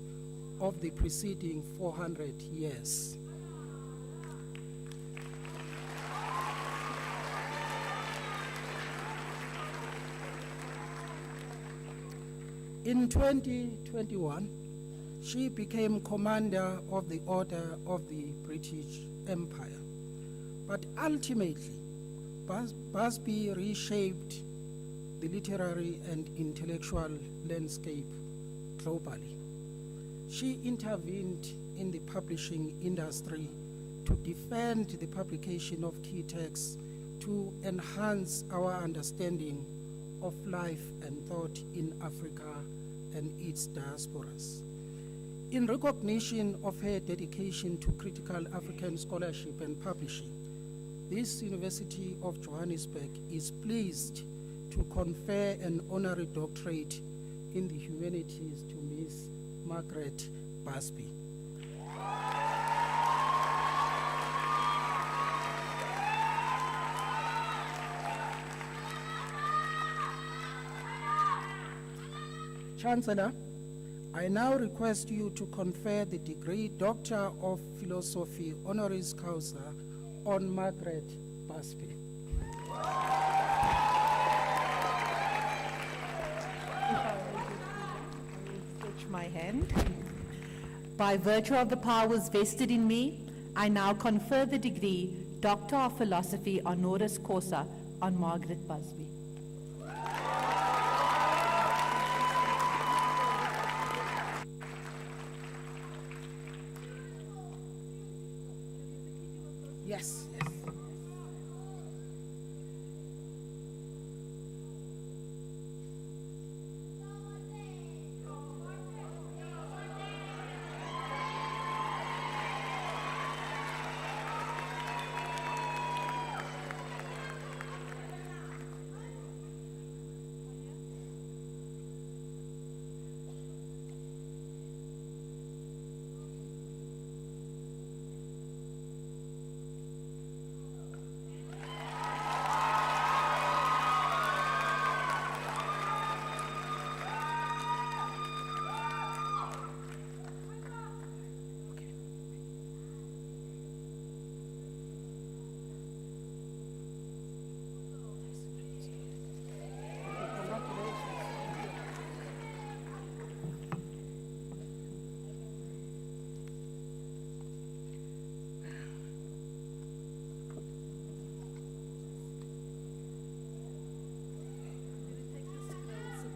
of the preceding 400 years. In 2021, she became commander of the Order of the British Empire. But ultimately, Busby reshaped the literary and intellectual landscape globally. She intervened in the publishing industry to defend the publication of key texts to enhance our understanding of life and thought in Africa and its diasporas. In recognition of her dedication to critical African scholarship and publishing, this University of Johannesburg is pleased to confer an honorary doctorate in the humanities to Ms. Margaret Busby. Chancellor, I now request you to confer the degree Doctor of Philosophy honoris causa on Margaret Busby.
Stretch my hand. By virtue of the powers vested in me, I now confer the degree Doctor of Philosophy honoris causa on Margaret Busby.
Yes.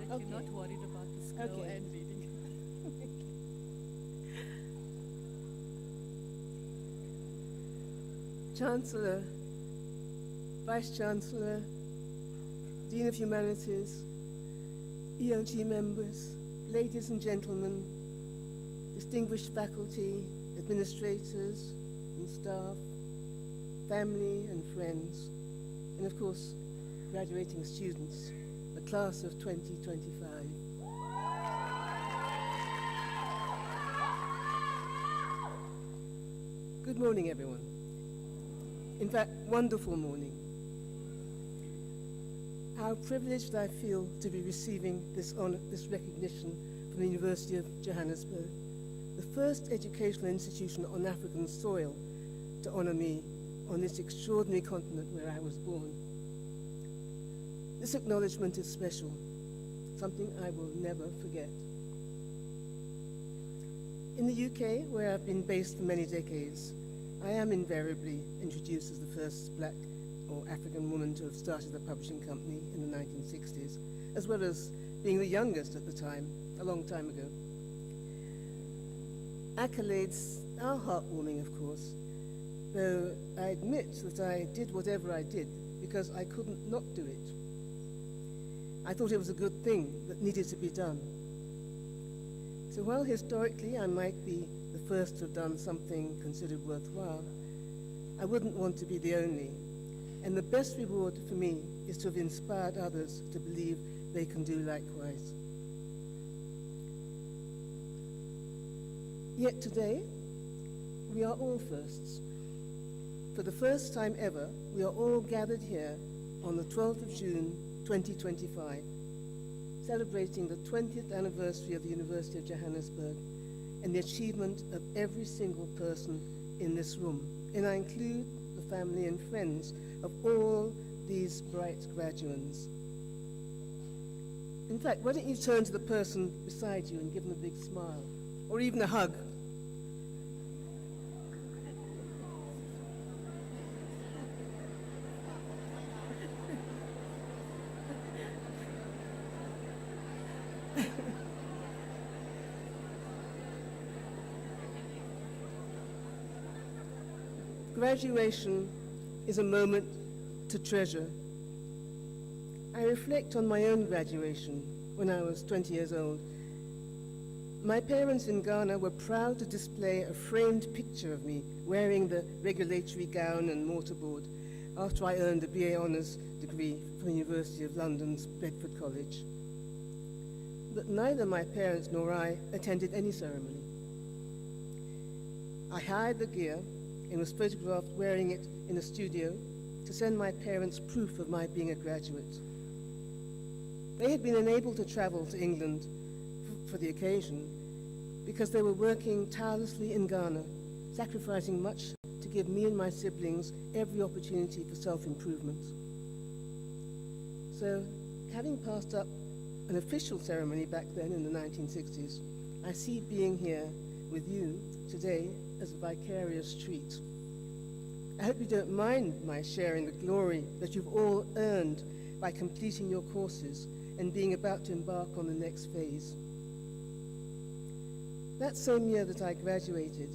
You're not worried about the scroll
Okay.
and reading.
Chancellor, Vice Chancellor, Dean of Humanities, ELG members, ladies and gentlemen, distinguished faculty, administrators and staff, family and friends, and of course, graduating students, the class of 2025. Good morning, everyone. In fact, wonderful morning.
how privileged I feel to be receiving this recognition from the University of Johannesburg, the first educational institution on African soil to honor me on this extraordinary continent where I was born. This acknowledgement is special, something I will never forget. In the UK, where I've been based for many decades, I am invariably introduced as the first black or African woman to have started a publishing company in the 1960s, as well as being the youngest at the time, a long time ago. Accolades are heartwarming, of course, though I admit that I did whatever I did because I couldn't not do it. I thought it was a good thing that needed to be done. So while historically I might be the first to have done something considered worthwhile, I wouldn't want to be the only. And the best reward for me is to have inspired others to believe they can do likewise. Yet today, we are all firsts. For the first time ever, we are all gathered here on the 12th of June, 2025, celebrating the 20th anniversary of the University of Johannesburg and the achievement of every single person in this room. And I include the family and friends of all these bright graduands. In fact, why don't you turn to the person beside you and give them a big smile, or even a hug. Graduation is a moment to treasure. I reflect on my own graduation when I was 20 years old. My parents in Ghana were proud to display a framed picture of me wearing the regulatory gown and mortarboard after I earned a BA Honours degree from the University of London's Bedford College. But neither my parents nor I attended any ceremony. I hired the gear and was photographed wearing it in a studio to send my parents proof of my being a graduate. They had been unable to travel to England for the occasion because they were working tirelessly in Ghana, sacrificing much to give me and my siblings every opportunity for self-improvement. So, having passed up an official ceremony back then in the 1960s, I see being here with you today as a vicarious treat. I hope you don't mind my sharing the glory that you've all earned by completing your courses and being about to embark on the next phase. That same year that I graduated,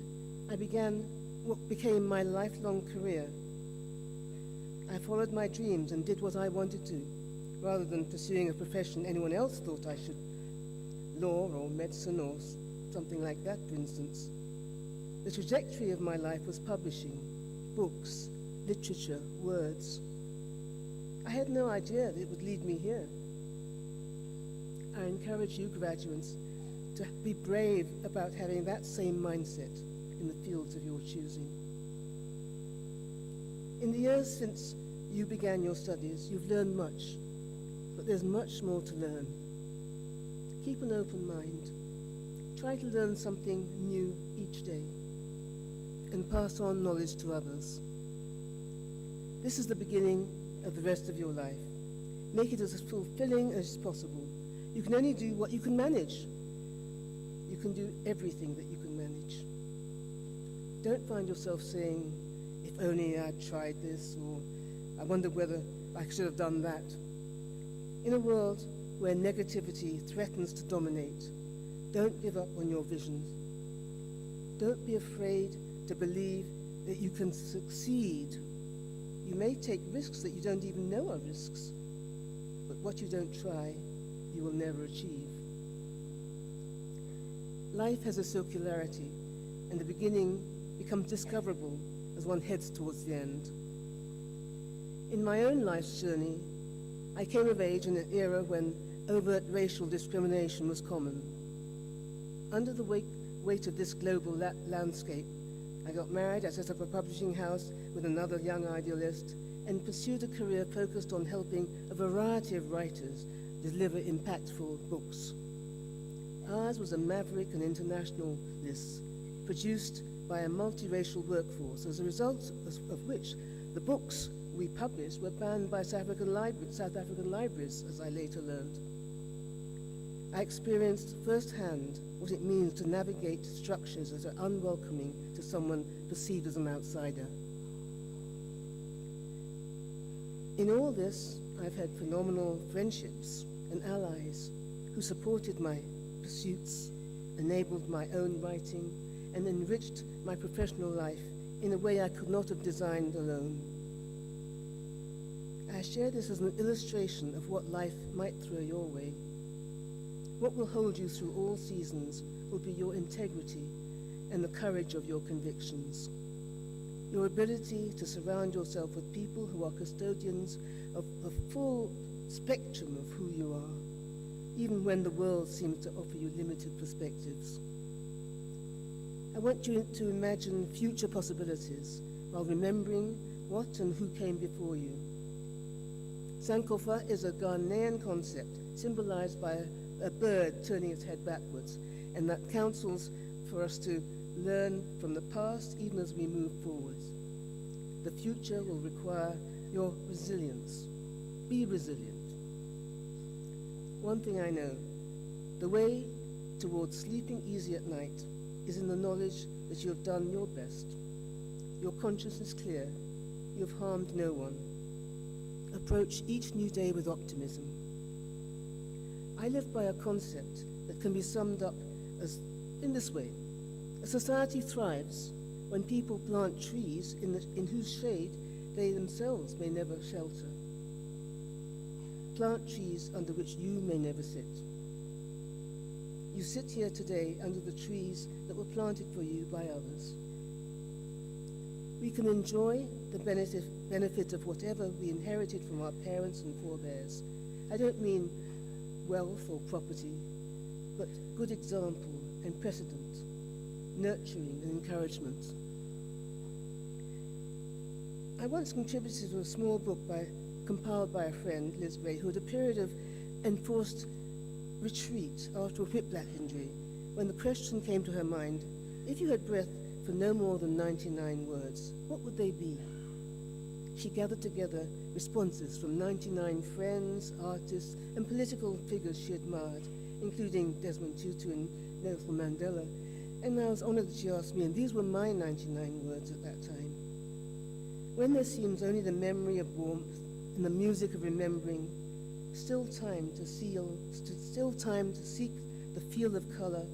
I began what became my lifelong career. I followed my dreams and did what I wanted to, rather than pursuing a profession anyone else thought I should, law or medicine or something like that, for instance. The trajectory of my life was publishing, books, literature, words. I had no idea that it would lead me here. I encourage you graduates to be brave about having that same mindset in the fields of your choosing. In the years since you began your studies, you've learned much, but there's much more to learn. Keep an open mind. Try to learn something new each day and pass on knowledge to others. This is the beginning of the rest of your life. Make it as fulfilling as possible. You can only do what you can manage. You can do everything that you can manage. Don't find yourself saying, if only I'd tried this, or I wonder whether I should have done that. In a world where negativity threatens to dominate, don't give up on your visions. Don't be afraid to believe that you can succeed. You may take risks that you don't even know are risks, but what you don't try, you will never achieve. Life has a circularity, and the beginning becomes discoverable as one heads towards the end. In my own life's journey, I came of age in an era when overt racial discrimination was common. Under the weight of this global landscape, I got married, I set up a publishing house with another young idealist, and pursued a career focused on helping a variety of writers deliver impactful books. Ours was a maverick and international list, produced by a multiracial workforce, as a result of which the books we published were banned by South African libraries, as I later learned. I experienced firsthand what it means to navigate structures that are unwelcoming to someone perceived as an outsider. In all this, I've had phenomenal friendships and allies who supported my pursuits, enabled my own writing, and enriched my professional life in a way I could not have designed alone. I share this as an illustration of what life might throw your way. What will hold you through all seasons will be your integrity and the courage of your convictions. Your ability to surround yourself with people who are custodians of a full spectrum of who you are, even when the world seems to offer you limited perspectives. I want you to imagine future possibilities while remembering what and who came before you. Sankofa is a Ghanaian concept symbolized by a bird turning its head backwards, and that counsels for us to learn from the past even as we move forward. The future will require your resilience. Be resilient. One thing I know, the way towards sleeping easy at night is in the knowledge that you have done your best. Your conscience is clear. You have harmed no one. Approach each new day with optimism. I live by a concept that can be summed up as in this way. A society thrives when people plant trees in whose shade they themselves may never shelter. Plant trees under which you may never sit. You sit here today under the trees that were planted for you by others. We can enjoy the benefit of whatever we inherited from our parents and forebears. I don't mean wealth or property, but good example and precedent, nurturing and encouragement. I once contributed to a small book compiled by a friend, Liz Gray, who had a period of enforced retreat after a whiplash injury, when the question came to her mind, if you had breath for no more than 99 words, what would they be? She gathered together responses from 99 friends, artists, and political figures she admired, including Desmond Tutu and Nelson Mandela, and I was honored that she asked me, and these were my 99 words at that time. When there seems only the memory of warmth and the music of remembering, still time to seek the feel of color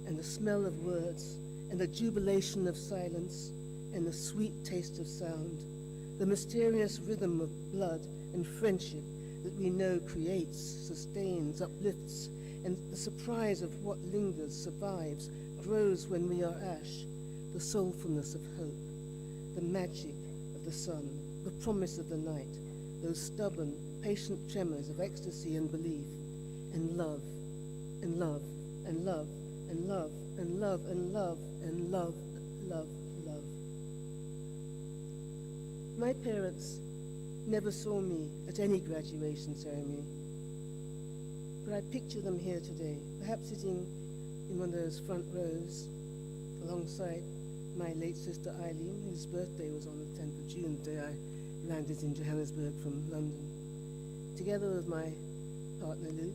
and the smell of words and the jubilation of silence and the sweet taste of sound, the mysterious rhythm of blood and friendship that we know creates, sustains, uplifts, and the surprise of what lingers, survives, grows when we are ash, the soulfulness of hope, the magic of the sun, the promise of the night, those stubborn, patient tremors of ecstasy and belief, and love, and love, and love, and love, and love, and love, and love, love, love. My parents never saw me at any graduation ceremony, but I picture them here today, perhaps sitting in one of those front rows alongside my late sister Eileen, whose birthday was on the 10th of June, the day I landed in Johannesburg from London, together with my partner Luke.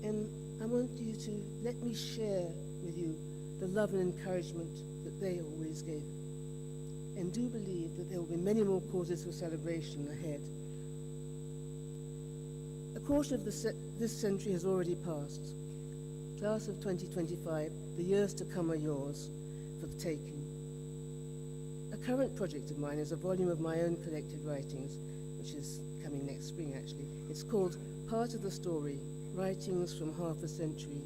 And I want you to let me share with you the love and encouragement that they always gave. And do believe that there will be many more causes for celebration ahead. A quarter of this century has already passed. Class of 2025, the years to come are yours for the taking. A current project of mine is a volume of my own collected writings, which is coming next spring actually. It's called Part of the Story, Writings from Half a Century.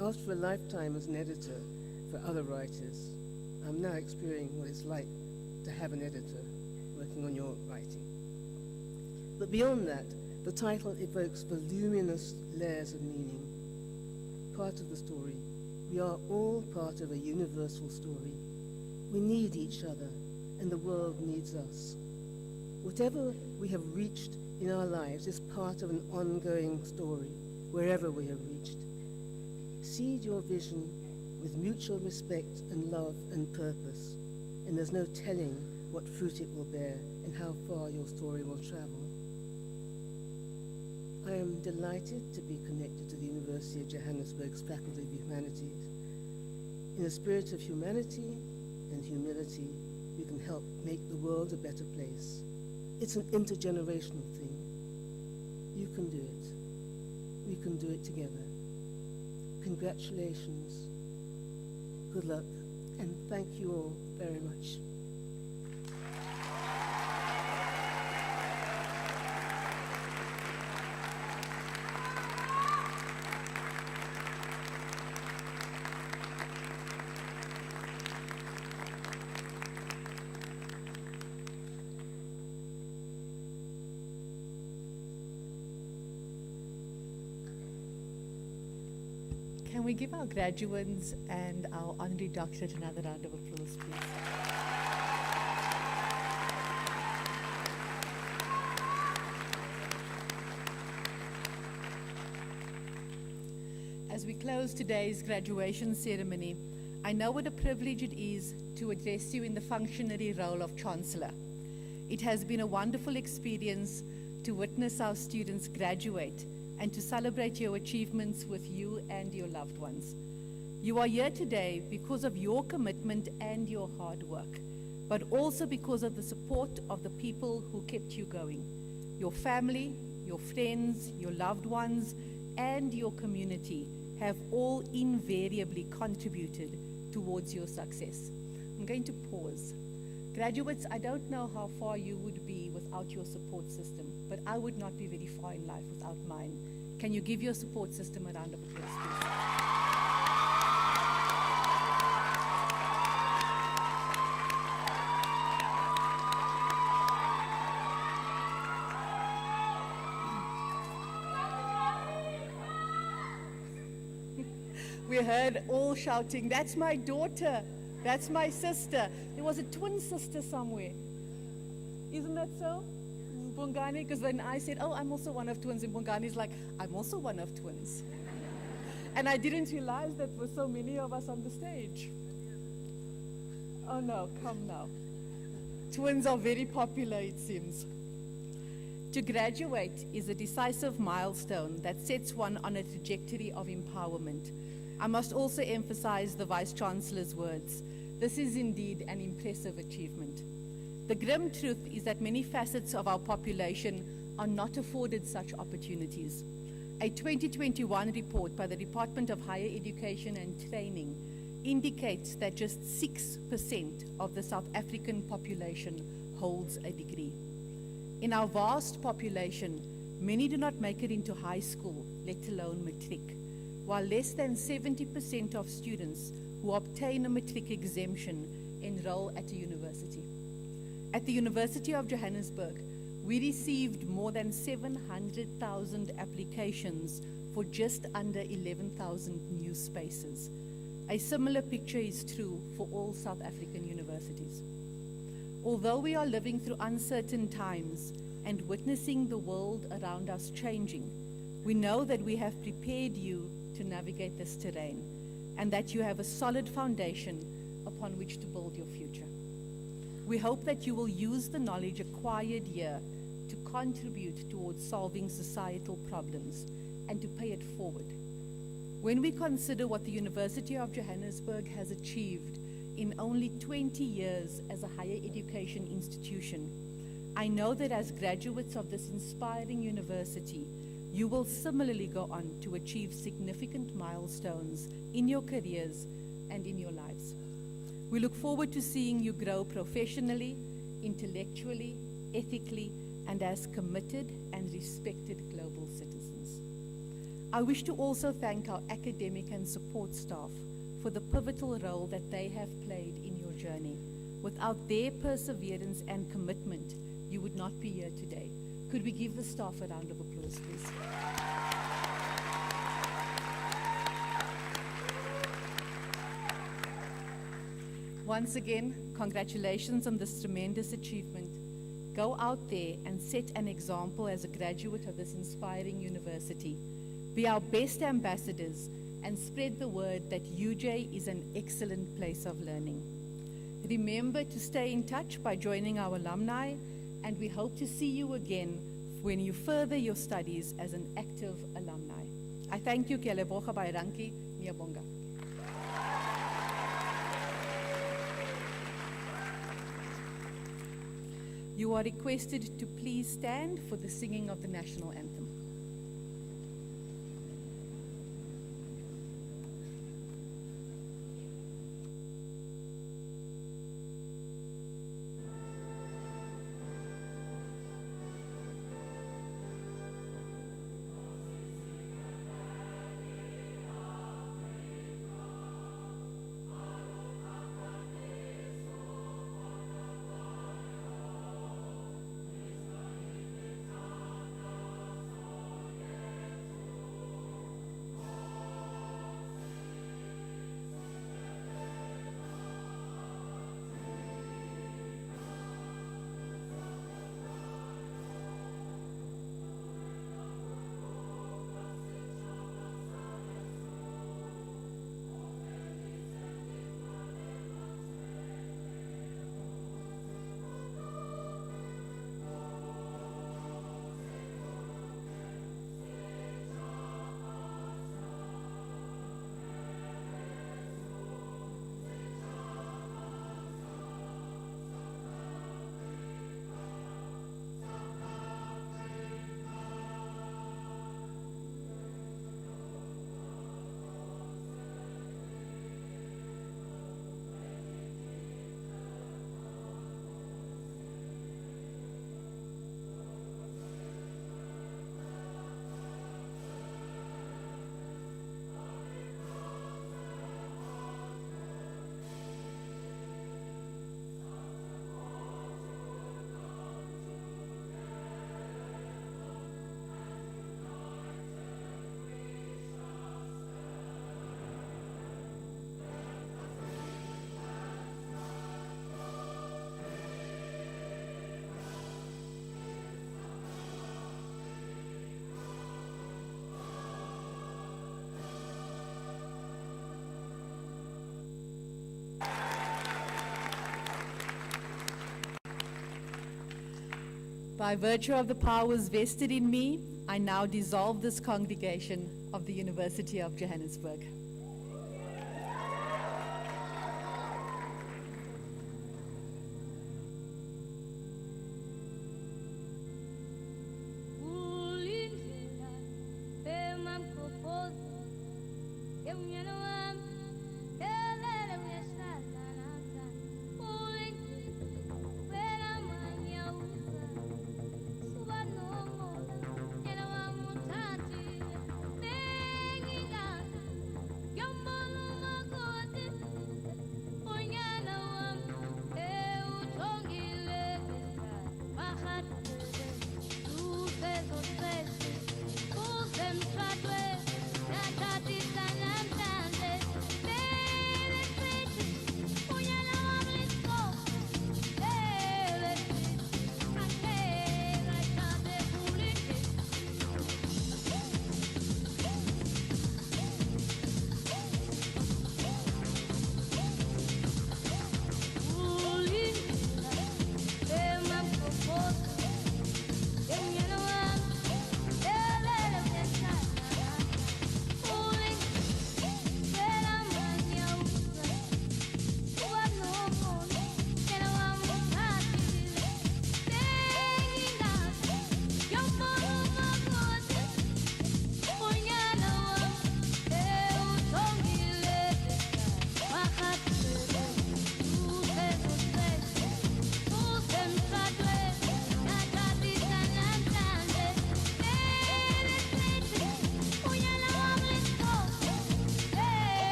After a lifetime as an editor for other writers, I'm now experiencing what it's like to have an editor working on your writing. But beyond that, the title evokes voluminous layers of meaning. Part of the story. We are all part of a universal story. We need each other, and the world needs us. Whatever we have reached in our lives is part of an ongoing story, wherever we have reached. Seed your vision with mutual respect and love and purpose, and there's no telling what fruit it will bear and how far your story will travel. I am delighted to be connected to the University of Johannesburg's Faculty of Humanities. In a spirit of humanity and humility, we can help make the world a better place. It's an intergenerational thing. You can do it. We can do it together. Congratulations. Good luck, and thank you all very much.
Can we give our graduates and our honorary doctorate another round of applause, please? As we close today's graduation ceremony, I know what a privilege it is to address you in the functionary role of Chancellor. It has been a wonderful experience to witness our students graduate and to celebrate your achievements with you and your loved ones. You are here today because of your commitment and your hard work, but also because of the support of the people who kept you going. Your family, your friends, your loved ones, and your community have all invariably contributed towards your success. I'm going to pause. Graduates, I don't know how far you would be without your support system, but I would not be very far in life without mine. Can you give your support system a round of applause, please? We heard all shouting, "That's my daughter, that's my sister." There was a twin sister somewhere. Isn't that so? Bongani, because then I said, "Oh, I'm also one of twins," and Bongani's like, "I'm also one of twins." And I didn't realize that there were so many of us on the stage. Oh no, come now. Twins are very popular, it seems. To graduate is a decisive milestone that sets one on a trajectory of empowerment. I must also emphasize the Vice-Chancellor's words. This is indeed an impressive achievement. The grim truth is that many facets of our population are not afforded such opportunities. A 2021 report by the Department of Higher Education and Training indicates that just 6% of the South African population holds a degree. In our vast population, many do not make it into high school, let alone matric, while less than 70% of students who obtain a matric exemption enroll at a university. At the University of Johannesburg, we received more than 700,000 applications for just under 11,000 new spaces. A similar picture is true for all South African universities. Although we are living through uncertain times and witnessing the world around us changing, we know that we have prepared you to navigate this terrain and that you have a solid foundation upon which to build your future. We hope that you will use the knowledge acquired here to contribute towards solving societal problems and to pay it forward. When we consider what the University of Johannesburg has achieved in only 20 years as a higher education institution, I know that as graduates of this inspiring university, you will similarly go on to achieve significant milestones in your careers and in your lives. We look forward to seeing you grow professionally, intellectually, ethically, and as committed and respected global citizens. I wish to also thank our academic and support staff for the pivotal role that they have played in your journey. Without their perseverance and commitment, you would not be here today. Could we give the staff a round of applause, please? Once again, congratulations on this tremendous achievement. Go out there and set an example as a graduate of this inspiring university. Be our best ambassadors and spread the word that UJ is an excellent place of learning. Remember to stay in touch by joining our alumni, and we hope to see you again when you further your studies as an active alumni. I thank you, ke leboga bairanki, ngiyabonga. You are requested to please stand for the singing of the national anthem. By virtue of the powers vested in me, I now dissolve this congregation of the University of Johannesburg.